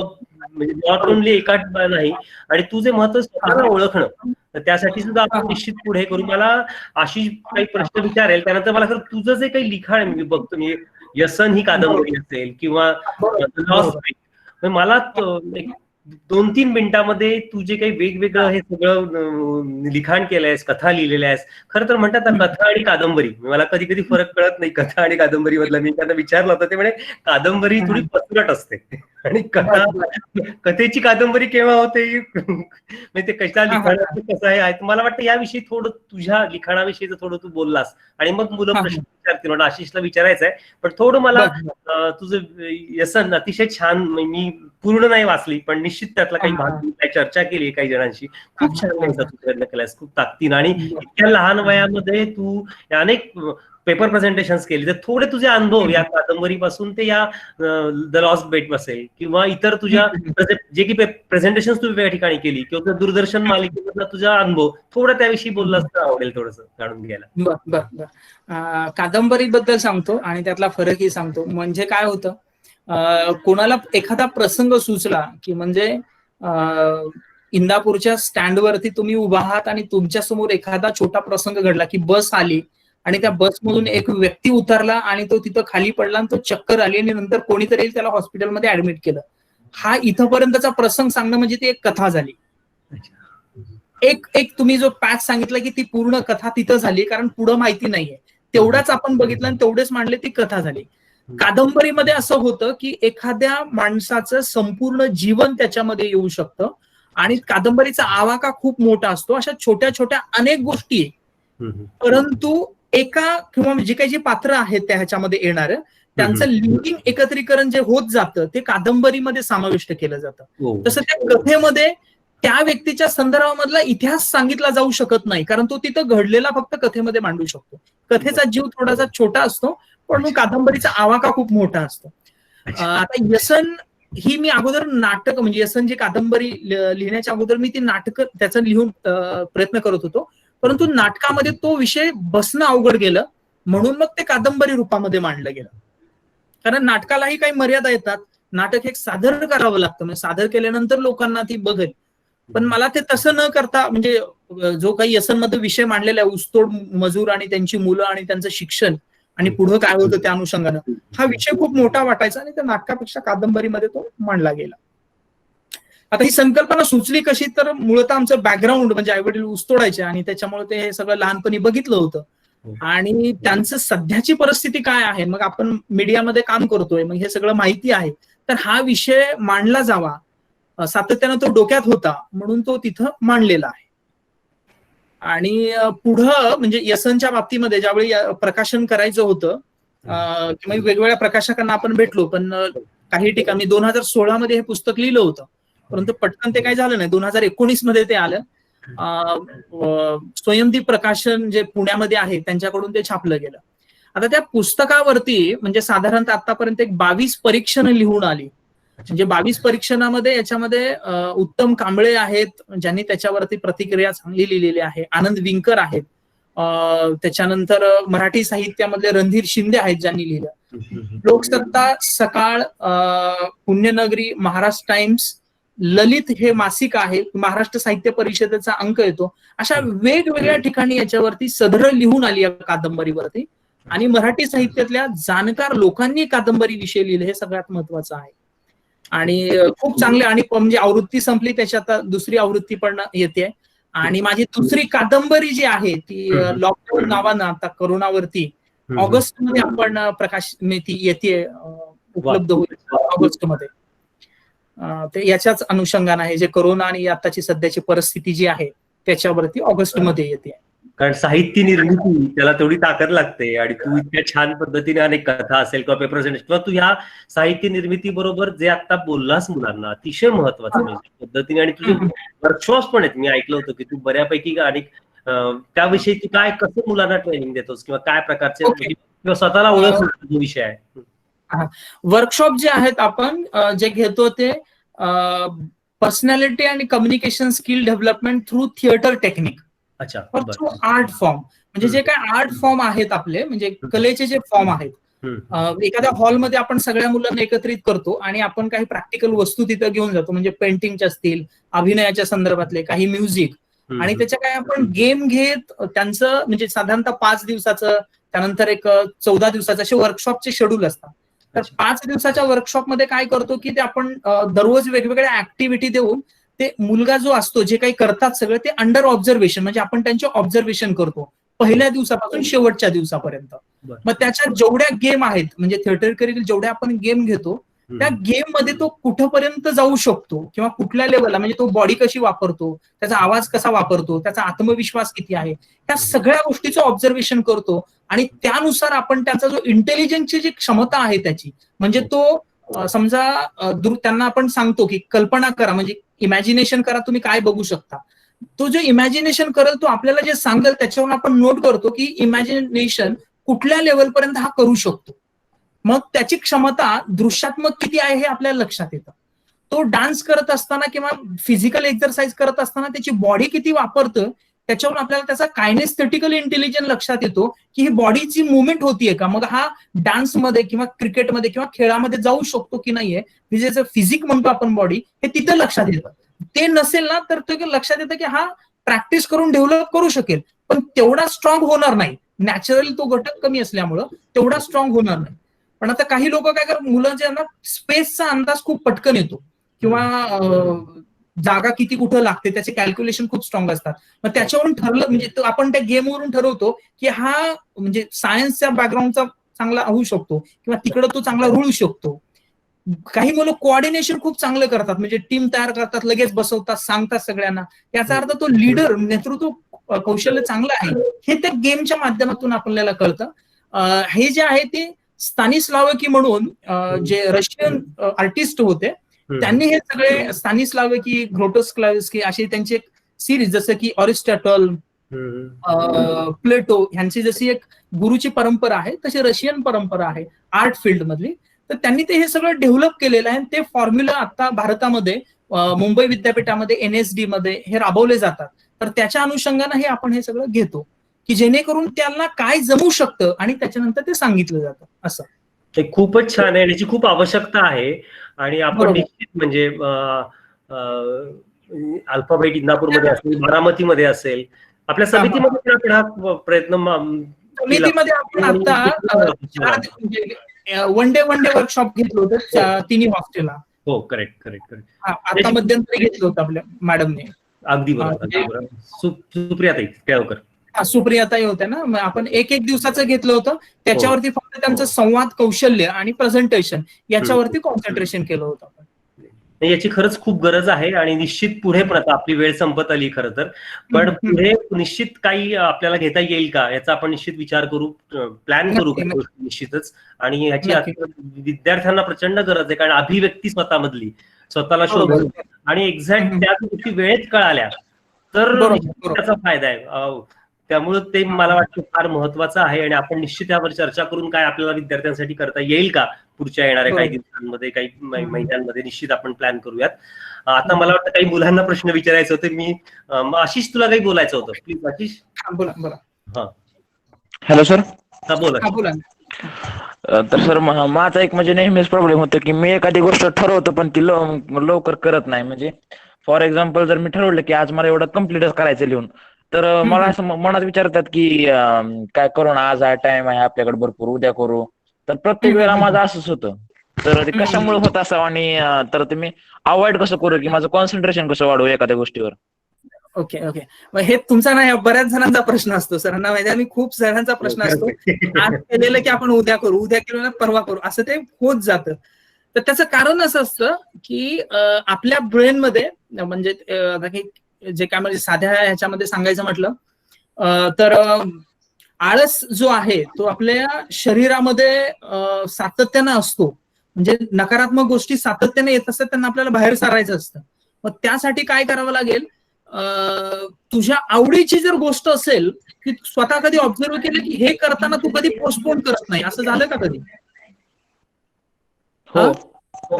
Speaker 1: म्हणजे नॉट ओनली एका नाही. आणि तू जे महत्व स्वतःला ओळखणं, तर त्यासाठी सुद्धा आपण निश्चित पुढे करू. मला आशिष काही प्रश्न विचारेल, त्यानंतर मला खरं तुझं जे काही लिखाण मी बघतो, मी व्यसन ही कादंबरी असेल किंवा मला 2-3 मिनिटांमध्ये तू जे काही वेगवेगळं हे सगळं लिखाण केलंयस, कथा लिहिलेल्या आहेस, खरं तर म्हणतात ना कथा आणि कादंबरी, मला कधी कधी फरक कळत नाही कथा आणि कादंबरी मधला. मी त्यांना विचारलं होतं, ते म्हणे कादंबरी थोडी पसरट असते आणि कथा, कथेची कादंबरी केव्हा होते म्हणजे ते कशा लिखाणाचं कसं आहे. मला वाटतं याविषयी थोडं, तुझ्या लिखाणाविषयीचं थोडं तू बोललास आणि मग मुलं प्रश्न विचारतील. म्हणून आशिषला विचारायचं आहे, पण थोडं मला तुझं व्यसन अतिशय छान, मी पूर्ण नाही वाचली पण निश्चित त्यातला काही भाग चर्चा केली काही जणांशी. खूप छान लिहायचा तू प्रयत्न केलास, खूप ताकदीनं, आणि इतक्या लहान वयामध्ये तू अनेक पेपर प्रेझेंटेशन्स केली. तर थोडे तुझे अनुभव या कादंबरीपासून ते या द लॉस्ट बेट असेल किंवा इतर तुझ्या जे की प्रेझेंटेशन तू वेगळ्या ठिकाणी केली किंवा दूरदर्शन मालिकेमधला तुझा अनुभव थोडं त्याविषयी बोललास तर आवडेल थोडंसं जाणून घ्यायला.
Speaker 2: बर. कादंबरीबद्दल सांगतो आणि त्यातला फरकही सांगतो. म्हणजे काय होतं, कोणाला एखादा प्रसंग सुचला की म्हणजे इंदापूरच्या स्टँडवरती तुम्ही उभा आहात आणि तुमच्या समोर एखादा छोटा प्रसंग घडला की बस आली आणि त्या बसमधून एक व्यक्ती उतरला आणि तो तिथं खाली पडला आणि तो चक्कर आली आणि नंतर कोणीतरी त्याला हॉस्पिटलमध्ये ऍडमिट केलं. हा इथंपर्यंतचा प्रसंग सांगणं म्हणजे ती एक कथा झाली. एक तुम्ही जो पॅच सांगितला की ती पूर्ण कथा तिथं झाली, कारण पुढं माहिती नाहीये, तेवढाच आपण बघितलं आणि तेवढेच मांडले, ती कथा झाली. कादंबरीमध्ये असं होतं की एखाद्या माणसाचं संपूर्ण जीवन त्याच्यामध्ये येऊ शकतं आणि कादंबरीचा आवाका खूप मोठा असतो. अशा छोट्या छोट्या अनेक गोष्टी आहेत, परंतु एका किंवा जी काही जी पात्र आहेत त्या ह्याच्यामध्ये येणार त्यांचं लिंकिंग एकत्रीकरण जे होत जातं ते कादंबरीमध्ये समाविष्ट केलं जातं. तसं त्या कथेमध्ये त्या व्यक्तीच्या संदर्भामधला इतिहास सांगितला जाऊ शकत नाही, कारण तो तिथं घडलेला फक्त कथेमध्ये मांडू शकतो. कथेचा जीव थोडासा छोटा असतो पण मग कादंबरीचा आवाका खूप मोठा असतो. आता व्यसन ही मी अगोदर नाटक, म्हणजे व्यसन जी कादंबरी लिहिण्याच्या अगोदर मी ती नाटक त्याचं लिहून प्रयत्न करत होतो, परंतु नाटकामध्ये तो विषय बसणं अवघड गेलं, म्हणून मग ते कादंबरी रूपामध्ये मांडलं गेलं. कारण नाटकालाही काही मर्यादा येतात, नाटक एक सादर करावं लागतं, म्हणजे सादर केल्यानंतर लोकांना ती बघेल. पण मला ते तसं न करता, म्हणजे जो काही व्यसनमध्ये विषय मांडलेला आहे, ऊसतोड मजूर आणि त्यांची मुलं आणि त्यांचं शिक्षण आणि पुढं काय होतं त्या अनुषंगानं, हा विषय खूप मोठा वाटायचा आणि त्या नाटकापेक्षा कादंबरीमध्ये तो मांडला गेला. आता ही संकल्पना सुचली कशी, तर मुळतः आमचं बॅकग्राऊंड म्हणजे आई वडील ऊसतोडायचे आणि त्याच्यामुळे ते हे सगळं लहानपणी बघितलं होतं आणि त्यांचं सध्याची परिस्थिती काय आहे, मग आपण मीडियामध्ये काम करतोय, मग हे सगळं माहिती आहे, तर हा विषय मांडला जावा सातत्यानं तो डोक्यात होता, म्हणून तो तिथं मांडलेला आहे. आणि पुढं म्हणजे व्यसनच्या बाबतीमध्ये ज्यावेळी प्रकाशन करायचं होतं किंवा वेगवेगळ्या प्रकाशकांना आपण भेटलो, पण काही ठिकाणी 2016 मध्ये हे पुस्तक लिहिलं होतं, परंतु पटकन ते काही झालं नाही. 2019 मध्ये ते आलं. स्वयंदीप प्रकाशन जे पुण्यामध्ये आहे त्यांच्याकडून ते छापलं गेलं. आता त्या पुस्तकावरती म्हणजे साधारणतः आतापर्यंत एक 22 परीक्षणं लिहून आली. म्हणजे 22 परीक्षणामध्ये याच्यामध्ये उत्तम कांबळे आहेत ज्यांनी त्याच्यावरती प्रतिक्रिया चांगली लिहिलेली आहे, आनंद विंकर आहेत, त्याच्यानंतर मराठी साहित्यामधले रणधीर शिंदे आहेत ज्यांनी लिहिलं, लोकसत्ता, सकाळ, पुण्यनगरी, महाराष्ट्र टाइम्स, ललित हे मासिक आहे, महाराष्ट्र साहित्य परिषदेचा अंक येतो, अशा वेगवेगळ्या ठिकाणी याच्यावरती सदर लिहून आली या कादंबरीवरती. आणि मराठी साहित्यातल्या जाणकार लोकांनी कादंबरी विषयी लिहिलं, हे सगळ्यात महत्वाचं आहे. आणि खूप चांगले, आणि म्हणजे आवृत्ती संपली, त्याची आता दुसरी आवृत्ती पण येते. आणि माझी दुसरी कादंबरी जी आहे ती लॉकडाऊन नावानं आता करोनावरती ऑगस्ट मध्ये आपण प्रकाश ती येते, उपलब्ध होईल ऑगस्ट मध्ये. ते याच्याच अनुषंगाने आहे, जे करोना आणि आताची सध्याची परिस्थिती जी आहे त्याच्यावरती ऑगस्ट मध्ये येते.
Speaker 1: कारण साहित्य निर्मिती त्याला तेवढी ताकद लागते आणि तू इतक्या छान पद्धतीने अनेक कथा असेल किंवा पेपर प्रेझेंटेशन किंवा तू ह्या साहित्य निर्मिती बरोबर जे आता बोललास मुलांना, अतिशय महत्वाचं म्हणजे पद्धतीने. आणि तुझे वर्कशॉप्स पण आहेत, मी ऐकलं होतं की तू बऱ्यापैकी अनेक त्याविषयी तू काय कसं मुलांना ट्रेनिंग देतोस किंवा काय प्रकारचे किंवा स्वतःला ओळख जो विषय आहे.
Speaker 2: वर्कशॉप जे आहेत आपण जे घेतो ते पर्सनॅलिटी आणि communication skill development through theatre technique, through art form. म्हणजे जे काय आर्ट फॉर्म आहेत आपले, म्हणजे कलेचे जे फॉर्म आहेत, एखाद्या हॉलमध्ये आपण सगळ्या मुलांना एकत्रित करतो आणि आपण काही प्रॅक्टिकल वस्तू तिथं घेऊन जातो, म्हणजे पेंटिंगच्या असतील, अभिनयाच्या संदर्भातले, काही म्युझिक, आणि त्याच्या काय आपण गेम घेत त्यांचं म्हणजे साधारणतः 5 दिवसाचं, त्यानंतर एक 14 दिवसाचं असे वर्कशॉपचे शेड्यूल असतात. तर 5 दिवसाच्या वर्कशॉपमध्ये काय करतो की ते आपण दररोज वेगवेगळ्या ऍक्टिव्हिटी देऊन ते मुलगा जो असतो जे काही करतात सगळं ते अंडर ऑब्झर्वेशन म्हणजे आपण त्यांचे ऑब्झर्वेशन करतो पहिल्या दिवसापासून शेवटच्या दिवसापर्यंत. मग त्याच्यात जेवढ्या गेम आहेत म्हणजे थिएटरकरिकुलर जेवढ्या आपण गेम घेतो त्या गेम मध्ये तो कुठपर्यंत जाऊ शकतो किंवा कुठल्या लेवलला म्हणजे तो बॉडी कशी वापरतो, त्याचा आवाज कसा वापरतो, त्याचा आत्मविश्वास किती आहे, त्या सगळ्या गोष्टीचं ऑब्झर्वेशन करतो आणि त्यानुसार आपण त्याचा जो इंटेलिजन्सची जी क्षमता आहे त्याची म्हणजे तो समजा त्यांना आपण सांगतो की कल्पना करा म्हणजे इमॅजिनेशन करा तुम्ही काय बघू शकता. तो जो इमॅजिनेशन करेल तो आपल्याला जे सांगेल त्याच्यावरून आपण नोट करतो की इमॅजिनेशन कुठल्या लेवलपर्यंत हा करू शकतो. मग त्याची क्षमता दृश्यात्मक किती आहे हे आपल्याला लक्षात येतं. तो डान्स करत असताना किंवा फिजिकल एक्सरसाइज करत असताना त्याची बॉडी किती वापरतं त्याच्यावरून आपल्याला त्याचा कायनेस्थेटिकल इंटेलिजन्स लक्षात येतो की ही बॉडीची मुवमेंट होतीये का, मग हा डान्समध्ये किंवा क्रिकेटमध्ये किंवा खेळामध्ये जाऊ शकतो की नाहीये, ज्याचं फिजिक म्हणतो आपण बॉडी हे तिथं लक्षात येतं. ते नसेल ना तर ते लक्षात येतं की हा प्रॅक्टिस करून डेव्हलप करू शकेल पण तेवढा स्ट्रॉंग होणार नाही, नॅचरली तो घटक कमी असल्यामुळं तेवढा स्ट्रॉंग होणार नाही. पण आता काही लोक काय करतात मुलं ज्यांना स्पेसचा अंदाज खूप पटकन येतो किंवा जागा किती कुठं लागते त्याचे कॅल्क्युलेशन खूप स्ट्रॉंग असतात. मग त्याच्यावरून ठरलं म्हणजे आपण त्या गेमवरून ठरवतो की हा म्हणजे सायन्सच्या बॅकग्राऊंडचा चांगला होऊ शकतो किंवा तिकडं तो चांगला रुळू शकतो. काही मुलं कोऑर्डिनेशन खूप चांगलं करतात म्हणजे टीम तयार करतात, लगेच बसवतात, सांगतात सगळ्यांना, याचा अर्थ तो लीडर नेतृत्व कौशल्य चांगलं आहे हे त्या गेमच्या माध्यमातून आपल्याला कळतं. हे जे आहे ते स्तानिस्लावकी म्हणून जे रशियन आर्टिस्ट होते त्यांनी हे सगळे स्तानिस्लावकी, ग्रोटोस्लावस्की असे त्यांचे सिरीज जसं की ऑरिस्टॉटल, प्लेटो ह्यांची जशी एक गुरुची परंपरा आहे तशी रशियन परंपरा आहे आर्ट फील्ड मधली. तर त्यांनी ते हे सगळं डेव्हलप केलेलं आहे. ते फॉर्म्युला आता भारतामध्ये मुंबई विद्यापीठामध्ये NSD मध्ये हे राबवले जातात. तर त्याच्या अनुषंगानं हे आपण हे सगळं घेतो की जेणेकरून त्यांना काय जमू शकतं आणि त्याच्यानंतर ते सांगितलं जातं. असं
Speaker 1: ते खूपच छान आहे, याची खूप आवश्यकता आहे. आणि आपण निश्चित म्हणजे अल्फाबेट इंदापूरमध्ये असेल, बारामतीमध्ये असेल, आपल्या समितीमध्ये आपण हा प्रयत्न
Speaker 2: समितीमध्ये आपण आता वन डे वर्कशॉप घेतलं होतं तिन्ही हॉस्टेलला.
Speaker 1: हो करेक्ट करेक्ट करेक्ट.
Speaker 2: आता मध्यंतरी घेतलं होतं आपल्या मॅडमने.
Speaker 1: अगदी बरोबर. सुप्रियाताई केळकर,
Speaker 2: सुप्रियाताई होत्या ना, आपण एक दिवसाचं घेतलं होतं त्याच्यावरती फक्त त्यांचं संवाद कौशल्य आणि प्रेझेंटेशन याच्यावरती कॉन्सन्ट्रेशन केलं होतं.
Speaker 1: याची खरंच खूप गरज आहे आणि निश्चित पुढे पण आता आपली वेळ संपत आली खरं तर, पण पुढे निश्चित काही आपल्याला घेता येईल का याचा आपण निश्चित विचार करू, प्लॅन करू निश्चितच. आणि ह्याची विद्यार्थ्यांना प्रचंड गरज आहे कारण अभिव्यक्ती स्वतःमधली स्वतःला शोधून आणि एक्झॅक्ट त्या गोष्टी वेळेत कळाल्या तर त्याचा फायदा आहे. त्यामुळे ते मला वाटतं फार महत्वाचं आहे आणि आपण निश्चित यावर चर्चा करून काय आपल्याला विद्यार्थ्यांसाठी करता येईल का पुढच्या येणाऱ्या काही दिवसांमध्ये, काही महिन्यांमध्ये निश्चित आपण प्लॅन करूयात. आता मला वाटतं काही मुलांना प्रश्न विचारायचे होते. मी आशिष तुला काही बोलायचं होतं, प्लीज आशिष.
Speaker 2: बोला.
Speaker 3: हा हॅलो सर.
Speaker 1: हा बोला.
Speaker 3: तर सर माझा एक म्हणजे नेहमीच प्रॉब्लेम होतो की मी एखादी गोष्ट ठरवतो पण ती लवकर करत नाही. म्हणजे फॉर एक्झाम्पल जर मी ठरवलं की आज मला एवढं कम्प्लीटच करायचं लिहून, तर मला असं मनात विचारतात की काय करू ना, आज टाइम आहे आपल्याकडे भरपूर, उद्या करू. तर प्रत्येक वेळेला माझं असंच होतं. तर ते कशामुळे होत असावं आणि तर ते मी अवॉइड कसं करू की माझं कॉन्सन्ट्रेशन कसं वाढवू एखाद्या गोष्टीवर.
Speaker 2: ओके. मग हे तुमचा नाही बऱ्याच जणांचा प्रश्न असतो सरांना माहिती आहे, खूप जणांचा प्रश्न असतो आज केलेलं की आपण उद्या करू, उद्या केलं परवा करू, असं ते होत जातं. तर त्याचं कारण असं असतं की आपल्या ब्रेनमध्ये म्हणजे जे काय म्हणजे साध्या ह्याच्यामध्ये सांगायचं म्हटलं तर आळस जो आहे तो आपल्या शरीरामध्ये सातत्यानं असतो. म्हणजे नकारात्मक गोष्टी सातत्याने येत असतात, त्यांना आपल्याला बाहेर सारायचं असतं. मग त्यासाठी काय करावं लागेल, तुझ्या आवडीची जर गोष्ट असेल की स्वतः कधी ऑब्झर्व केलं की हे करताना तू कधी पोस्टपोन करत नाही, असं झालं का कधी?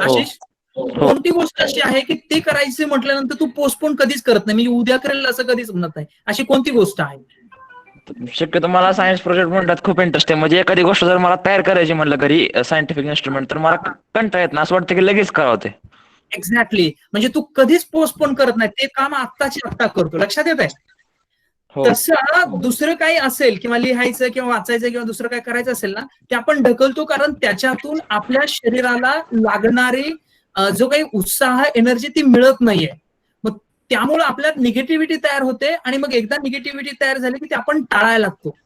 Speaker 2: आशिष, कोणती गोष्ट अशी आहे की ते करायचे म्हटल्यानंतर तू पोस्टपोन कधीच करत नाही, म्हणजे उद्या करेल असं कधीच म्हणत नाही, अशी कोणती गोष्ट आहे?
Speaker 3: शक्यतो मला सायन्स प्रोजेक्ट म्हणतात खूप इंटरेस्ट आहे. म्हणजे एखादी गोष्ट जर मला तयार करायची म्हटलं घरी सायंटिफिक इन्स्ट्रुमेंट, तर मला कंटाळा येत ना, असं वाटतं की लगेच करावं ते.
Speaker 2: एक्झॅक्टली, म्हणजे तू कधीच पोस्टपोन करत नाही, ते काम आत्ताची आत्ता करतो. लक्षात येत आहे?
Speaker 3: हो
Speaker 2: तसं दुसरं काही असेल किंवा लिहायचं किंवा वाचायचं किंवा दुसरं काही करायचं असेल ना, ते आपण ढकलतो, कारण त्याच्यातून आपल्या शरीराला लागणारी जो काही उत्साह, एनर्जी ती मिळत नाहीये. मग त्यामुळे आपल्यात निगेटिव्हिटी तयार होते आणि मग एकदा निगेटिव्हिटी तयार झाली की ते आपण टाळायला लागतो.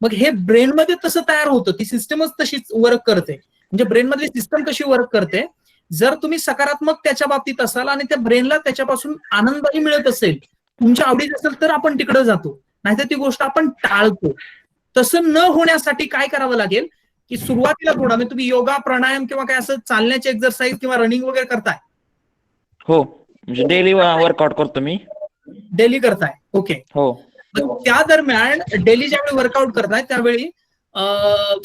Speaker 2: मग हे ब्रेनमध्ये तसं तयार होतं, ती सिस्टमच तशीच वर्क करते. म्हणजे ब्रेनमधली सिस्टम कशी वर्क करते, जर तुम्ही सकारात्मक त्याच्या बाबतीत असाल आणि त्या ब्रेनला त्याच्यापासून आनंदही मिळत असेल, तुमच्या आवडीत असेल, तर आपण तिकडे जातो, नाहीतर ती गोष्ट आपण टाळतो. तसं न होण्यासाठी काय करावं लागेल की सुरुवातीला थोडा, म्हणजे तुम्ही योगा, प्राणायाम किंवा काय असं चालण्याचे एक्सरसाइज किंवा रनिंग वगैरे करताय?
Speaker 3: हो, म्हणजे डेली वर्कआउट करतो मी.
Speaker 2: डेली करताय, ओके.
Speaker 3: हो
Speaker 2: त्या दरम्यान डेली ज्यावेळी वर्कआउट करताय त्यावेळी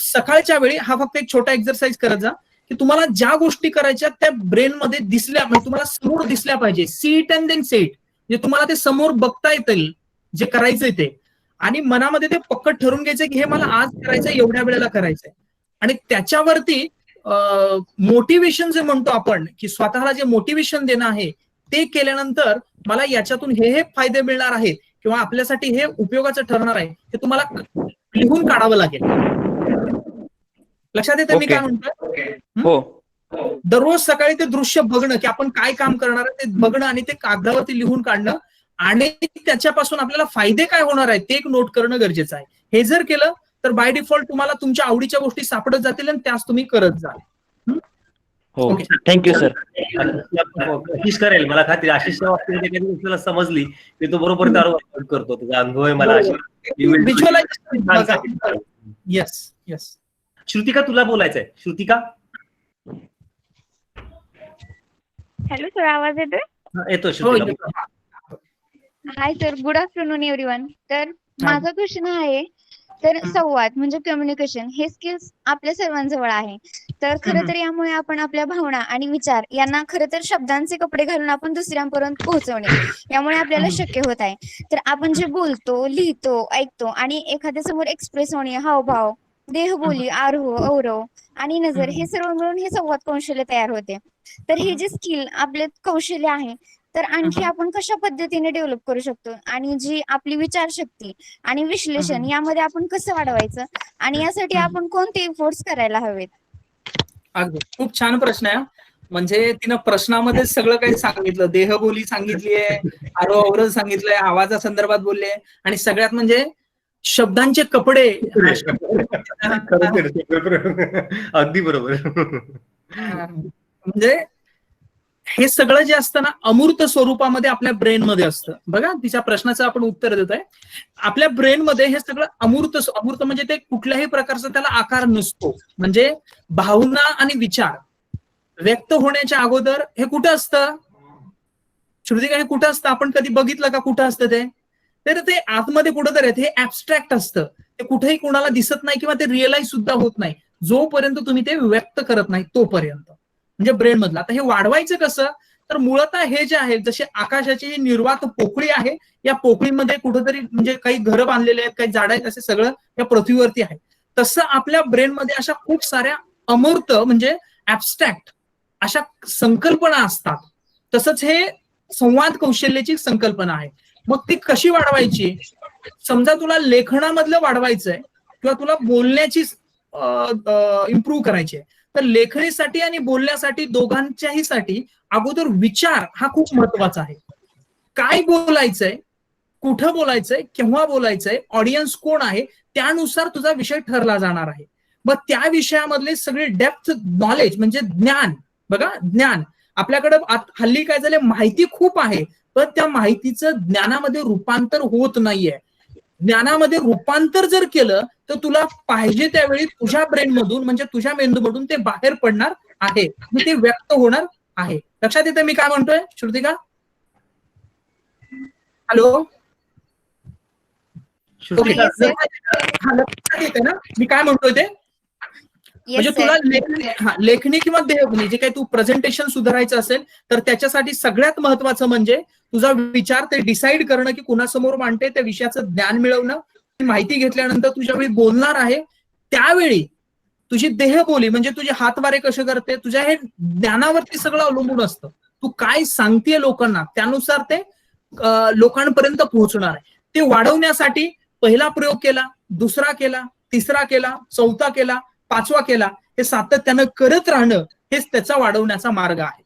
Speaker 2: सकाळच्या वेळी हा फक्त एक छोटा एक्सरसाइज करत जा की तुम्हाला ज्या गोष्टी करायच्या त्या ब्रेनमध्ये दिसल्या, म्हणजे तुम्हाला समोर दिसल्या पाहिजे. See it and then say it, म्हणजे तुम्हाला ते समोर बघता येतील जे करायचंय ते, आणि मनामध्ये ते पक्क ठरवून घ्यायचं की हे मला आज करायचंय, एवढ्या वेळेला करायचंय. आणि त्याच्यावरती मोटिवेशन जे म्हणतो आपण की स्वतःला जे मोटिवेशन देणं आहे ते केल्यानंतर मला याच्यातून हे फायदे मिळणार आहेत किंवा आपल्यासाठी हे उपयोगाचं ठरणार आहे, हे तुम्हाला लिहून काढावं लागेल. लक्षात येतं मी
Speaker 3: ओके.
Speaker 2: काय म्हणतोय?
Speaker 3: हो
Speaker 2: दररोज सकाळी ते दृश्य बघणं की आपण काय काम करणार आहे ते बघणं आणि ते कागदावरती लिहून काढणं आणि त्याच्यापासून आपल्याला फायदे काय होणार आहेत ते एक नोट करणं गरजेचं आहे. हे जर केलं तर बाय डिफॉल्ट तुम्हाला तुमच्या आवडीच्या गोष्टी सापडत जातील आणि त्याच तुम्ही करत जाल.
Speaker 3: हो,
Speaker 2: ओके.
Speaker 3: Thank you sir.
Speaker 1: आशिष करेल, मला खात्री. आशिषच्या बाबतीत एखादी गोष्ट समजली की तो बरोबर त्यावर वर्कआउट करतो. तुझा अनुभव आहे मला.
Speaker 2: Yes yes.
Speaker 1: श्रुतिका, तुला बोलायचंय. श्रुतिका,
Speaker 4: हॅलो सर, आवाज येतोय?
Speaker 1: येतो
Speaker 2: हो,
Speaker 1: Shrutika.
Speaker 4: Hi sir, good afternoon everyone. तर माझा क्वेश्चन आहे, तर संवाद म्हणजे कम्युनिकेशन हे स्किल्स आपल्या सर्वांजवळ आहे. तर खरं तर यामुळे आपण आपल्या भावना आणि विचार यांना खरं तर शब्दांचे कपडे घालून आपण दुसऱ्यांपर्यंत पोहोचवणे यामुळे आपल्याला शक्य होत आहे. तर आपण जे बोलतो, लिहितो, ऐकतो आणि एखाद्या समोर एक्सप्रेस होणे, हावभाव, देहबोली, आरोह, अवरोह आणि नजर हे सर्व मिळून हे संवाद कौशल्य तयार होते. तर हे जे स्किल आपले कौशल्य आहे तर आणखी आपण कशा पद्धतीने डेव्हलप करू शकतो आणि जी आपली विचारशक्ती आणि विश्लेषण यामध्ये आपण कसं वाढवायचं आणि यासाठी आपण कोणते एफर्ट्स करायला हवेत?
Speaker 2: अगदी खूप छान प्रश्न आहे. म्हणजे तिनं प्रश्नामध्ये सगळं काही सांगितलं, देहबोली सांगितली आहे, आरोह अवरोह सांगितलंय, आवाजा संदर्भात बोलले आणि सगळ्यात म्हणजे शब्दांचे कपडे.
Speaker 1: अगदी बरोबर.
Speaker 2: म्हणजे हे सगळं जे असतं ना अमूर्त स्वरूपामध्ये आपल्या ब्रेनमध्ये असतं. बघा, तिच्या प्रश्नाचं आपण उत्तर देतोय. आपल्या ब्रेनमध्ये हे सगळं अमूर्त म्हणजे ते कुठल्याही प्रकारचा त्याला आकार नसतो. म्हणजे भावना आणि विचार व्यक्त होण्याच्या अगोदर हे कुठं असतं? श्रुतिका, हे कुठं असतं? आपण कधी बघितलं का कुठं असतं ते? तर ते आतमध्ये कुठं तर हे ऍबस्ट्रॅक्ट असतं. ते कुठेही कोणाला दिसत नाही किंवा ते रिअलाइज सुद्धा होत नाही जोपर्यंत तुम्ही ते व्यक्त करत नाही तोपर्यंत. म्हणजे ब्रेन मधलं. आता हे वाढवायचं कसं? तर मुळतः हे जे आहे, जसे आकाशाची निर्वात पोकळी आहे, या पोकळीमध्ये कुठेतरी म्हणजे काही घरं बांधलेले आहेत, काही झाडं आहेत, असे सगळं या पृथ्वीवरती आहे. तसं आपल्या ब्रेनमध्ये अशा खूप साऱ्या अमूर्त म्हणजे ऍबस्ट्रॅक्ट अशा संकल्पना असतात. तसंच हे संवाद कौशल्याची संकल्पना आहे. मग ती कशी वाढवायची? समजा तुला लेखनामधलं वाढवायचंय किंवा तुला बोलण्याची इम्प्रूव्ह करायची आहे, तर लेखणीसाठी आणि बोलण्यासाठी दोघांच्याही साठी अगोदर विचार हा खूप महत्वाचा आहे. काय बोलायचंय, कुठं बोलायचंय, केव्हा बोलायचंय, ऑडियन्स कोण आहे, त्यानुसार तुझा विषय ठरला जाणार आहे. मग त्या विषयामधले सगळे डेप्थ नॉलेज म्हणजे ज्ञान. बघा, ज्ञान आपल्याकडे हल्ली काय झालं, माहिती खूप आहे पण त्या माहितीचं ज्ञानामध्ये रूपांतर होत नाहीये. ज्ञानामध्ये रूपांतर जर केलं तर तुला पाहिजे त्यावेळी तुझ्या ब्रेन मधून म्हणजे तुझ्या मेंदूमधून ते बाहेर पडणार आहे, ते व्यक्त होणार आहे. लक्षात येतं मी काय म्हणतोय श्रुतिका? हॅलो, लक्षात येते ना मी काय म्हणतोय ते? म्हणजे तुला लेखणी किंवा देहबोली जे काही तू प्रेझेंटेशन सुधारायचं असेल तर त्याच्यासाठी सगळ्यात महत्वाचं म्हणजे तुझा विचार ते डिसाईड करणं की कुणासमोर मांडते, त्या विषयाचं ज्ञान मिळवणं. माहिती घेतल्यानंतर तुझ्या वेळी बोलणार आहे त्यावेळी तुझी देहबोली म्हणजे तुझे हातवारे कसे करते, तुझ्या हे ज्ञानावरती सगळं अवलंबून असतं. तू काय सांगतेय लोकांना त्यानुसार ते लोकांपर्यंत पोहोचणार आहे. ते वाढवण्यासाठी पहिला प्रयोग केला, दुसरा केला, तिसरा केला, चौथा केला, पाचवा केला, हे सातत्यानं करत राहणं हेच त्याचा वाढवण्याचा मार्ग आहे.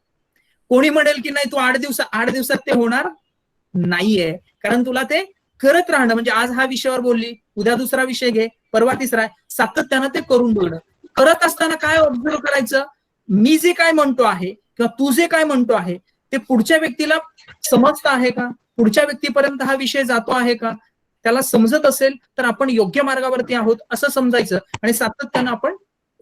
Speaker 2: कोणी म्हणेल की नाही तू 8 दिवसात ते होणार नाहीये, कारण तुला ते करत राहणं, म्हणजे आज हा विषयावर बोलली, उद्या दुसरा विषय घे, परवा तिसरा, सातत्यानं ते करून बघणं. करत असताना काय ऑब्झर्व करायचं, मी जे काय म्हणतो आहे किंवा तू जे काय म्हणतो आहे ते पुढच्या व्यक्तीला समजतं आहे का, पुढच्या व्यक्तीपर्यंत हा विषय जातो आहे का, त्याला समजत असेल तर आपण योग्य मार्गावरती आहोत असं समजायचं आणि सातत्यानं आपण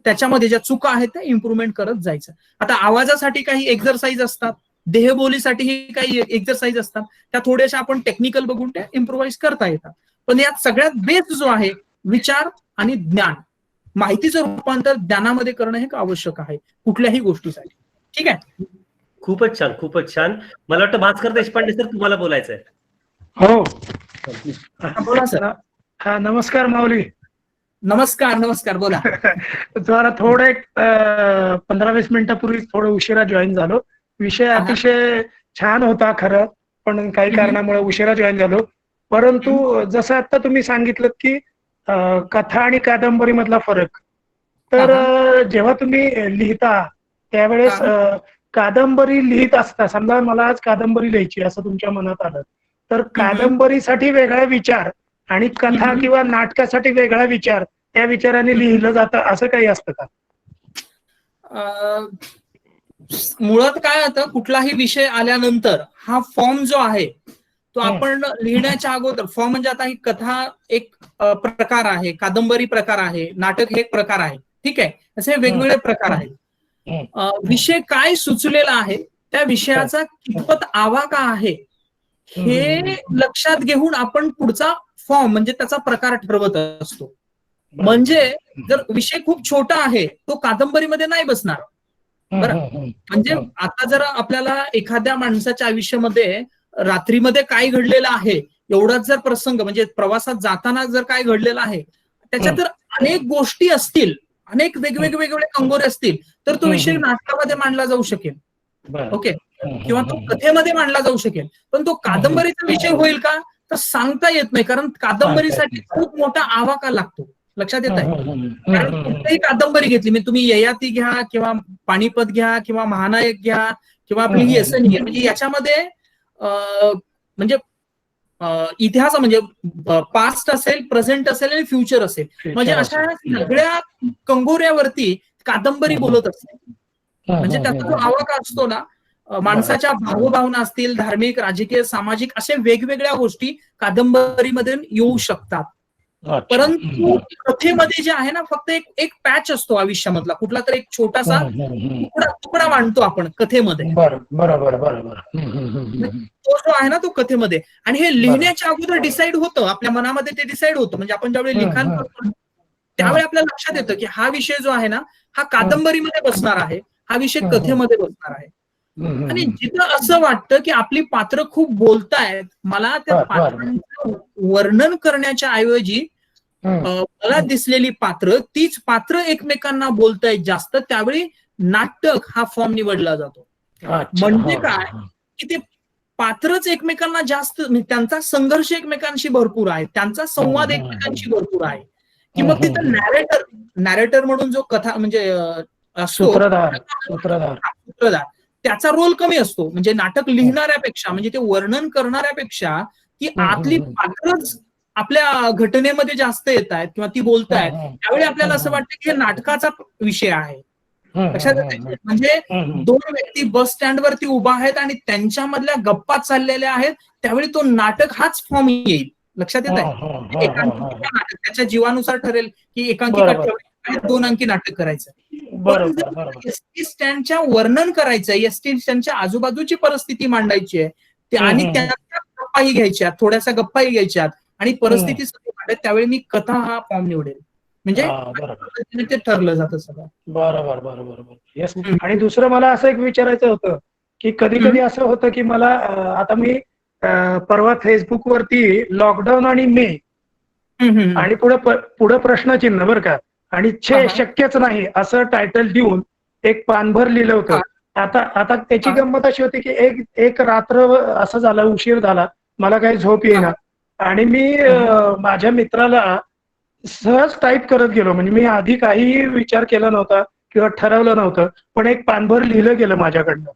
Speaker 2: त्याच्यामध्ये ज्या चुका आहेत त्या इम्प्रुव्हमेंट करत जायचं. आता आवाजासाठी काही एक्झरसाईज असतात, देहबोलीसाठीही काही एक्झरसाईज असतात, त्या थोड्याशा आपण टेक्निकल बघून त्या इम्प्रोव्हाइज करता येतात. पण यात सगळ्यात बेस्ट जो आहे विचार आणि ज्ञान, माहितीचं रूपांतर ज्ञानामध्ये करणं हे आवश्यक आहे कुठल्याही गोष्टीसाठी. ठीक आहे,
Speaker 1: खूपच छान, खूपच छान. मला वाटतं भास्कर देशपांडे सर तुम्हाला बोलायचं आहे.
Speaker 5: हो,
Speaker 2: बोला सर.
Speaker 5: हा, नमस्कार माऊली.
Speaker 2: नमस्कार, नमस्कार, बोला.
Speaker 5: जरा थोडं एक 15-20 मिनिटापूर्वी थोडं उशिरा जॉईन झालो. विषय अतिशय छान होता खरं, पण काही कारणामुळे उशिरा जॉईन झालो. परंतु जसं आता तुम्ही सांगितलं की कथा आणि कादंबरी मधला फरक, तर जेव्हा तुम्ही लिहिता त्यावेळेस कादंबरी लिहित असता, समजा मला आज कादंबरी लिहायची असं तुमच्या मनात आलं, तर कादंबरीसाठी वेगळा विचार आणि कथा किंवा नाटकासाठी वेगळा विचार, त्या विचाराने लिहिलं जातं असं काही असतं का?
Speaker 2: मुळात काय होतं, कुठलाही विषय आल्यानंतर हा फॉर्म जो आहे तो आपण लिहिण्याच्या अगोदर, फॉर्म म्हणजे आता ही कथा एक प्रकार आहे, कादंबरी प्रकार आहे, नाटक हे एक प्रकार आहे, ठीक आहे, असे वेगवेगळे प्रकार आहेत. विषय काय सुचलेला आहे, त्या विषयाचा कितपत आवाका आहे हे लक्षात घेऊन आपण पुढचा फॉर्म म्हणजे त्याचा प्रकार ठरवत असतो. म्हणजे जर विषय खूप छोटा आहे तो कादंबरीमध्ये नाही बसणार. बरं, म्हणजे आता जर आपल्याला एखाद्या माणसाच्या आयुष्यामध्ये रात्रीमध्ये काय घडलेलं आहे एवढाच जर प्रसंग, म्हणजे प्रवासात जाताना जर काय घडलेलं आहे त्याच्यात जर अनेक गोष्टी असतील, अनेक वेगवेगळे कंगोरे असतील, तर तो विषय नाटकामध्ये मांडला जाऊ शकेल, ओके, किंवा तो कथेमध्ये मांडला जाऊ शकेल. पण तो कादंबरीचा विषय होईल का तर सांगता येत नाही, कारण कादंबरीसाठी खूप मोठा आवाका लागतो. लक्षात येत आहे, कारण कुठलीही कादंबरी घेतली, म्हणजे तुम्ही ययाती घ्या किंवा पानिपत घ्या किंवा महानायक घ्या किंवा आपली ही असं घ्या, म्हणजे याच्यामध्ये म्हणजे इतिहास म्हणजे पास्ट असेल, प्रेझेंट असेल आणि फ्युचर असेल, म्हणजे अशा सगळ्या कंगोऱ्यावरती कादंबरी बोलत असते. म्हणजे त्याचा जो आवाका असतो ना, माणसाच्या भावभावना असतील, धार्मिक, राजकीय, सामाजिक अशा वेगवेगळ्या गोष्टी कादंबरीमध्ये येऊ शकतात. परंतु कथेमध्ये जे आहे ना, फक्त एक पॅच असतो आयुष्यामधला, कुठला तरी एक छोटासा तुकडा मांडतो आपण कथेमध्ये. तो जो आहे ना तो कथेमध्ये, आणि हे लिहिण्याच्या अगोदर डिसाईड होतं, आपल्या मनामध्ये ते डिसाईड होतं. म्हणजे आपण ज्यावेळी लिखाण करतो त्यावेळी आपल्याला लक्षात येतं की हा विषय जो आहे ना हा कादंबरीमध्ये बसणार आहे, हा विषय कथेमध्ये बसणार आहे. आणि जिथं असं वाटतं की आपली पात्र खूप बोलतायत, मला त्या पात्रांचं वर्णन करण्याच्या ऐवजी मला दिसलेली पात्र, तीच पात्र एकमेकांना बोलतायत जास्त, त्यावेळी नाटक हा फॉर्म निवडला जातो. म्हणजे काय की ते पात्रच एकमेकांना जास्त, त्यांचा संघर्ष एकमेकांशी भरपूर आहे, त्यांचा संवाद एकमेकांशी भरपूर आहे, की मग तिथं नॅरेटर म्हणून जो कथा म्हणजे असतो सूत्रधार, त्याचा रोल कमी असतो. म्हणजे नाटक लिहिणाऱ्यापेक्षा, म्हणजे ते वर्णन करणाऱ्यापेक्षा ती आतली पात्रच आपल्या घटनेमध्ये जास्त येत आहेत किंवा ती बोलतायत, त्यावेळी आपल्याला असं वाटतं की हे नाटकाचा विषय आहे. म्हणजे दोन व्यक्ती बस स्टँड वरती उभा आहेत आणि त्यांच्यामधल्या गप्पा चाललेल्या आहेत, त्यावेळी तो नाटक हाच फॉर्म येईल. लक्षात येत आहे, नाटक त्याच्या जीवानुसार ठरेल की एकांकी दोन अंकी नाटक करायचं. एसटी स्टँडच्या वर्णन करायचं, एसटी स्टँडच्या आजूबाजूची परिस्थिती मांडायची आहे आणि त्यांच्या गप्पाही घ्यायच्या, थोड्याशा गप्पाही घ्यायच्यात आणि परिस्थिती त्यावेळी मी कथा हा फॉर्म निवडेल. म्हणजे ते ठरलं जातं सगळं.
Speaker 5: बरोबर. येस. आणि दुसरं मला असं एक विचारायचं होतं की कधी कधी असं होतं की मला आता मी परवा फेसबुक वरती लॉकडाऊन आणि मे आणि पुढे प्रश्नचिन्ह बरं का, आणि शक्यच नाही असं टायटल देऊन एक पानभर लिहिलं होतं. आता त्याची गंमत अशी होती की एक रात्र असं झालं, उशीर झाला, मला काही झोप येईना आणि मी माझ्या मित्राला सहज टाईप करत गेलो. म्हणजे मी आधी काही विचार केला नव्हता किंवा ठरवलं नव्हतं, पण एक पानभर लिहिलं गेलं माझ्याकडनं.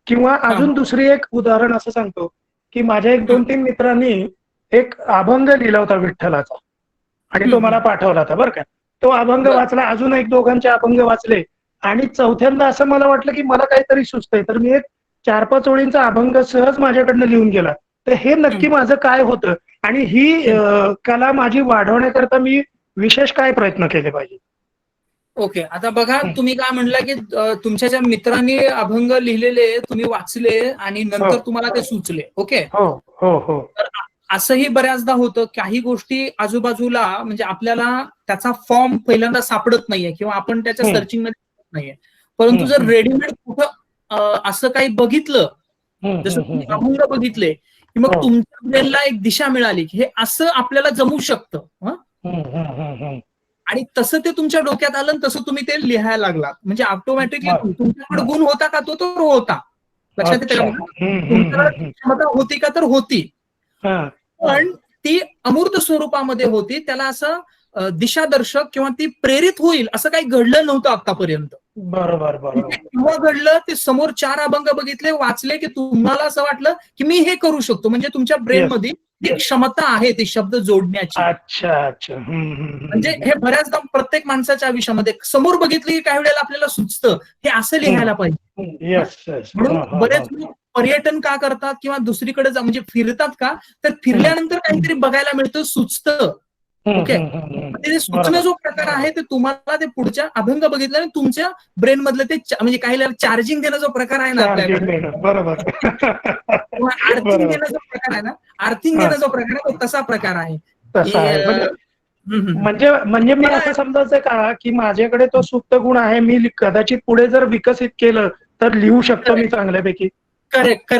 Speaker 5: किंवा अजून दुसरी एक उदाहरण असं सांगतो की माझ्या एक 2-3 मित्रांनी एक अभंग लिहिला होता विठ्ठलाचा आणि तो मला पाठवला होता बरं का. तो अभंग वाचला, अजून 1-2 अभंग वाचले आणि चौथ्यांदा असं मला वाटलं की मला काहीतरी सुचतंय, तर मी एक 4-5 ओळींचा अभंग सहज माझ्याकडनं लिहून गेला. तर हे नक्की माझं काय होतं आणि ही कला माझी वाढवण्याकरता मी विशेष काय प्रयत्न केले पाहिजे?
Speaker 2: ओके, आता बघा तुम्ही काय म्हणला की तुमच्या ज्या मित्रांनी अभंग लिहिलेले तुम्ही वाचले आणि नंतर तुम्हाला ते सुचले. ओके,
Speaker 5: हो हो हो.
Speaker 2: तर असंही बऱ्याचदा होतं, काही गोष्टी आजूबाजूला म्हणजे आपल्याला त्याचा फॉर्म पहिल्यांदा सापडत नाहीये किंवा आपण त्याच्या सर्चिंग मध्ये नाहीये, परंतु जर रेडीमेड कुठं असं काही बघितलं, जसं तुम्ही अभंग बघितले, की मग तुमच्या ब्रेनला एक दिशा मिळाली की हे असं आपल्याला जमू शकतं आणि तसं ते तुमच्या डोक्यात आलं, तसं तुम्ही ते लिहायला लागलात. म्हणजे ऑटोमॅटिकली तुमच्याकडे गुण होता का, तो होता. लक्षात येतं का? तुमच्याकडे क्षमता होती का, तर होती, पण ती अमूर्त स्वरूपामध्ये होती. त्याला असं दिशादर्शक किंवा ती प्रेरित होईल असं काही घडलं नव्हतं आतापर्यंत.
Speaker 5: बरोबर बरोबर.
Speaker 2: किंवा घडलं ते समोर 4 अभंग बघितले, वाचले की तुम्हाला असं वाटलं की मी हे करू शकतो. म्हणजे तुमच्या ब्रेन मध्ये एक क्षमता आहे ते शब्द जोडण्याची.
Speaker 5: अच्छा अच्छा.
Speaker 2: म्हणजे हे बऱ्याचदा प्रत्येक माणसाच्या आयुष्यामध्ये समोर बघितलं की काही वेळेला आपल्याला सुचतं हे असं लिहायला पाहिजे. म्हणून बरेच लोक पर्यटन का करतात किंवा दुसरीकडे म्हणजे फिरतात का, तर फिरल्यानंतर काहीतरी बघायला मिळतं, सुचतं. ओके, ते सुचणं जो प्रकार आहे ते तुम्हाला ते पुढच्या अभंग बघितल्याने तुमच्या ब्रेन मधलं ते म्हणजे काही चार्जिंग देणं जो प्रकार आहे ना आपल्याकडे,
Speaker 5: बरोबर,
Speaker 2: किंवा आर्थिंग देणं जो प्रकार आहे ना, आर्थिंग देणं जो प्रकार आहे तो तसा प्रकार आहे.
Speaker 5: म्हणजे मी असं समजायचं का की माझ्याकडे तो सुप्त गुण आहे, मी कदाचित पुढे जर विकसित केलं तर लिहू शकतो मी चांगल्यापैकी.
Speaker 2: करेक्ट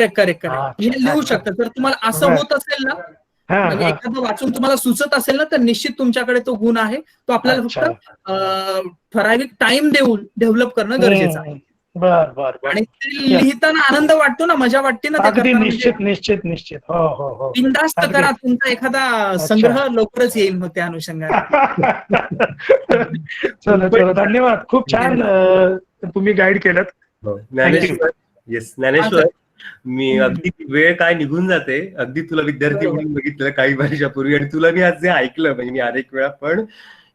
Speaker 2: लिहू शकता. जर तुम्हाला असं होत असेल ना, म्हणजे एखादं वाचून तुम्हाला सुचत असेल ना, तर निश्चित तुमच्याकडे तो गुण आहे. तो आपल्याला फक्त ठराविक टाइम देऊन डेव्हलप करणं गरजेचं आहे. आणि ते लिहिताना आनंद वाटतो ना, मजा वाटते ना,
Speaker 5: अगदी निश्चित. हो हो हो.
Speaker 2: बिनधास्त करा, तुमचा एखादा संग्रह लवकरच येईल मग त्या अनुषंगाने.
Speaker 5: चलो धन्यवाद. खूप छान तुम्ही गाईड केलं.
Speaker 1: ज्ञानेश्वर, मी अगदी वेळ काय निघून जाते, अगदी तुला विद्यार्थी म्हणून बघितलं काही वर्षापूर्वी आणि तुला मी आज जे ऐकलं म्हणजे मी अनेक वेळा, पण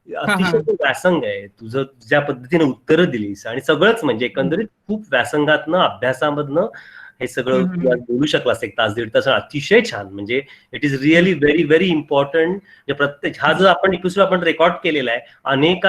Speaker 1: अतिशय व्यासंग आहे तुझं, ज्या पद्धतीने उत्तरं दिलीस आणि सगळंच म्हणजे एकंदरीत खूप व्यासंगातनं अभ्यासामधनं हे सगळं बोलू शकलास 1 तास 1.5 तास. अतिशय छान. म्हणजे it is really very very important. प्रत्येक हा जो आपण एपिसोड आपण रेकॉर्ड केलेला आहे, अनेक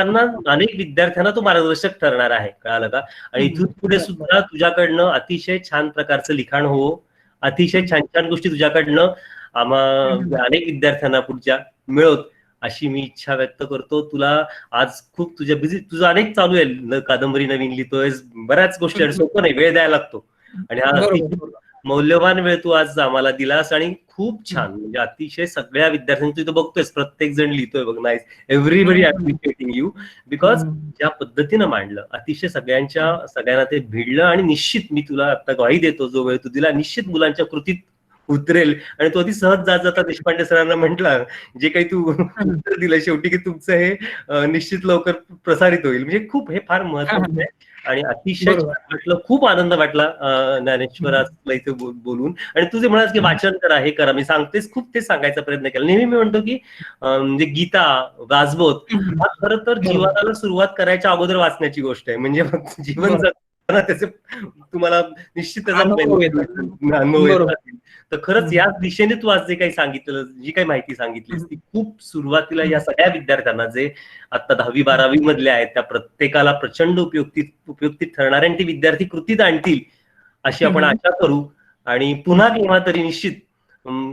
Speaker 1: विद्यार्थ्यांना तो मार्गदर्शक ठरणार आहे, कळालं का? आणि इथून पुढे सुद्धा तुझ्याकडनं अतिशय छान प्रकारचं लिखाण हो, अतिशय छान छान गोष्टी तुझ्याकडनं अनेक विद्यार्थ्यांना पुढच्या मिळवत अशी मी इच्छा व्यक्त करतो. तुला आज खूप तुझं अनेक चालू आहे, कादंबरी नवीन लिहितोय, बऱ्याच गोष्टी, आणि सोपं नाही, वेळ द्यायला लागतो. आणि हा मौल्यवान वेळ तू आज आम्हाला दिलास आणि खूप छान. म्हणजे अतिशय सगळ्या विद्यार्थ्यांचं इथं बघतोयस, प्रत्येक जण लिहितोय बघ. नाईस, एव्हरीबडी ऍप्रिशिएटिंग यू, बिकॉज ज्या पद्धतीनं मांडलं अतिशय सगळ्यांना ते भिडलं. आणि निश्चित मी तुला आता ग्वाही देतो, जो वेळ तू दिला निश्चित मुलांच्या कृतीत उतरेल. आणि तो अति सहज जाता देशपांडे सरांना म्हटला, जे काही तू उत्तर दिलं शेवटी, की तुमचं हे निश्चित लवकर प्रसारित होईल. म्हणजे खूप हे फार महत्वाचं आहे आणि अतिशय वाटलं, खूप आनंद वाटला ज्ञानेश्वर आज तुला इथे बोलून. आणि तू जे म्हणाल की वाचन करा, हे करा, मी सांगतेस, खूप ते सांगायचा प्रयत्न केला. नेहमी मी म्हणतो की म्हणजे गीता, दासबोध हा खरं तर जीवनाला सुरुवात करायच्या अगोदर वाचण्याची गोष्ट आहे. म्हणजे जीवन जगताना त्याचे तुम्हाला निश्चित त्याचा अनुभव येतात. तर खरंच याच दिशेने तू आज जे काही सांगितलं, जी काही माहिती सांगितलीस, ती खूप सुरुवातीला या सगळ्या विद्यार्थ्यांना जे आता 10वी-12वी मधले आहेत त्या प्रत्येकाला प्रचंड उपयुक्ती ठरणार आणि ती विद्यार्थी कृतीत आणतील अशी आपण आशा करू. आणि पुन्हा केव्हा तरी निश्चित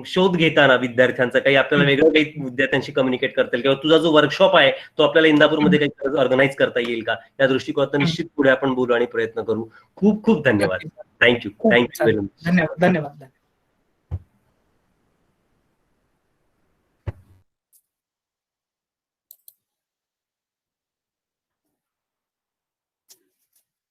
Speaker 1: शोध घेताना विद्यार्थ्यांचा काही आपल्याला वेगळं काही विद्यार्थ्यांशी कम्युनिकेट करता येईल, किंवा तुझा जो वर्कशॉप आहे तो आपल्याला इंदापूरमध्ये काही ऑर्गनाईज करता येईल का, या दृष्टिकोनातून निश्चित पुढे आपण बोलू आणि प्रयत्न करू. खूप खूप धन्यवाद. Thank you very much.
Speaker 2: धन्यवाद.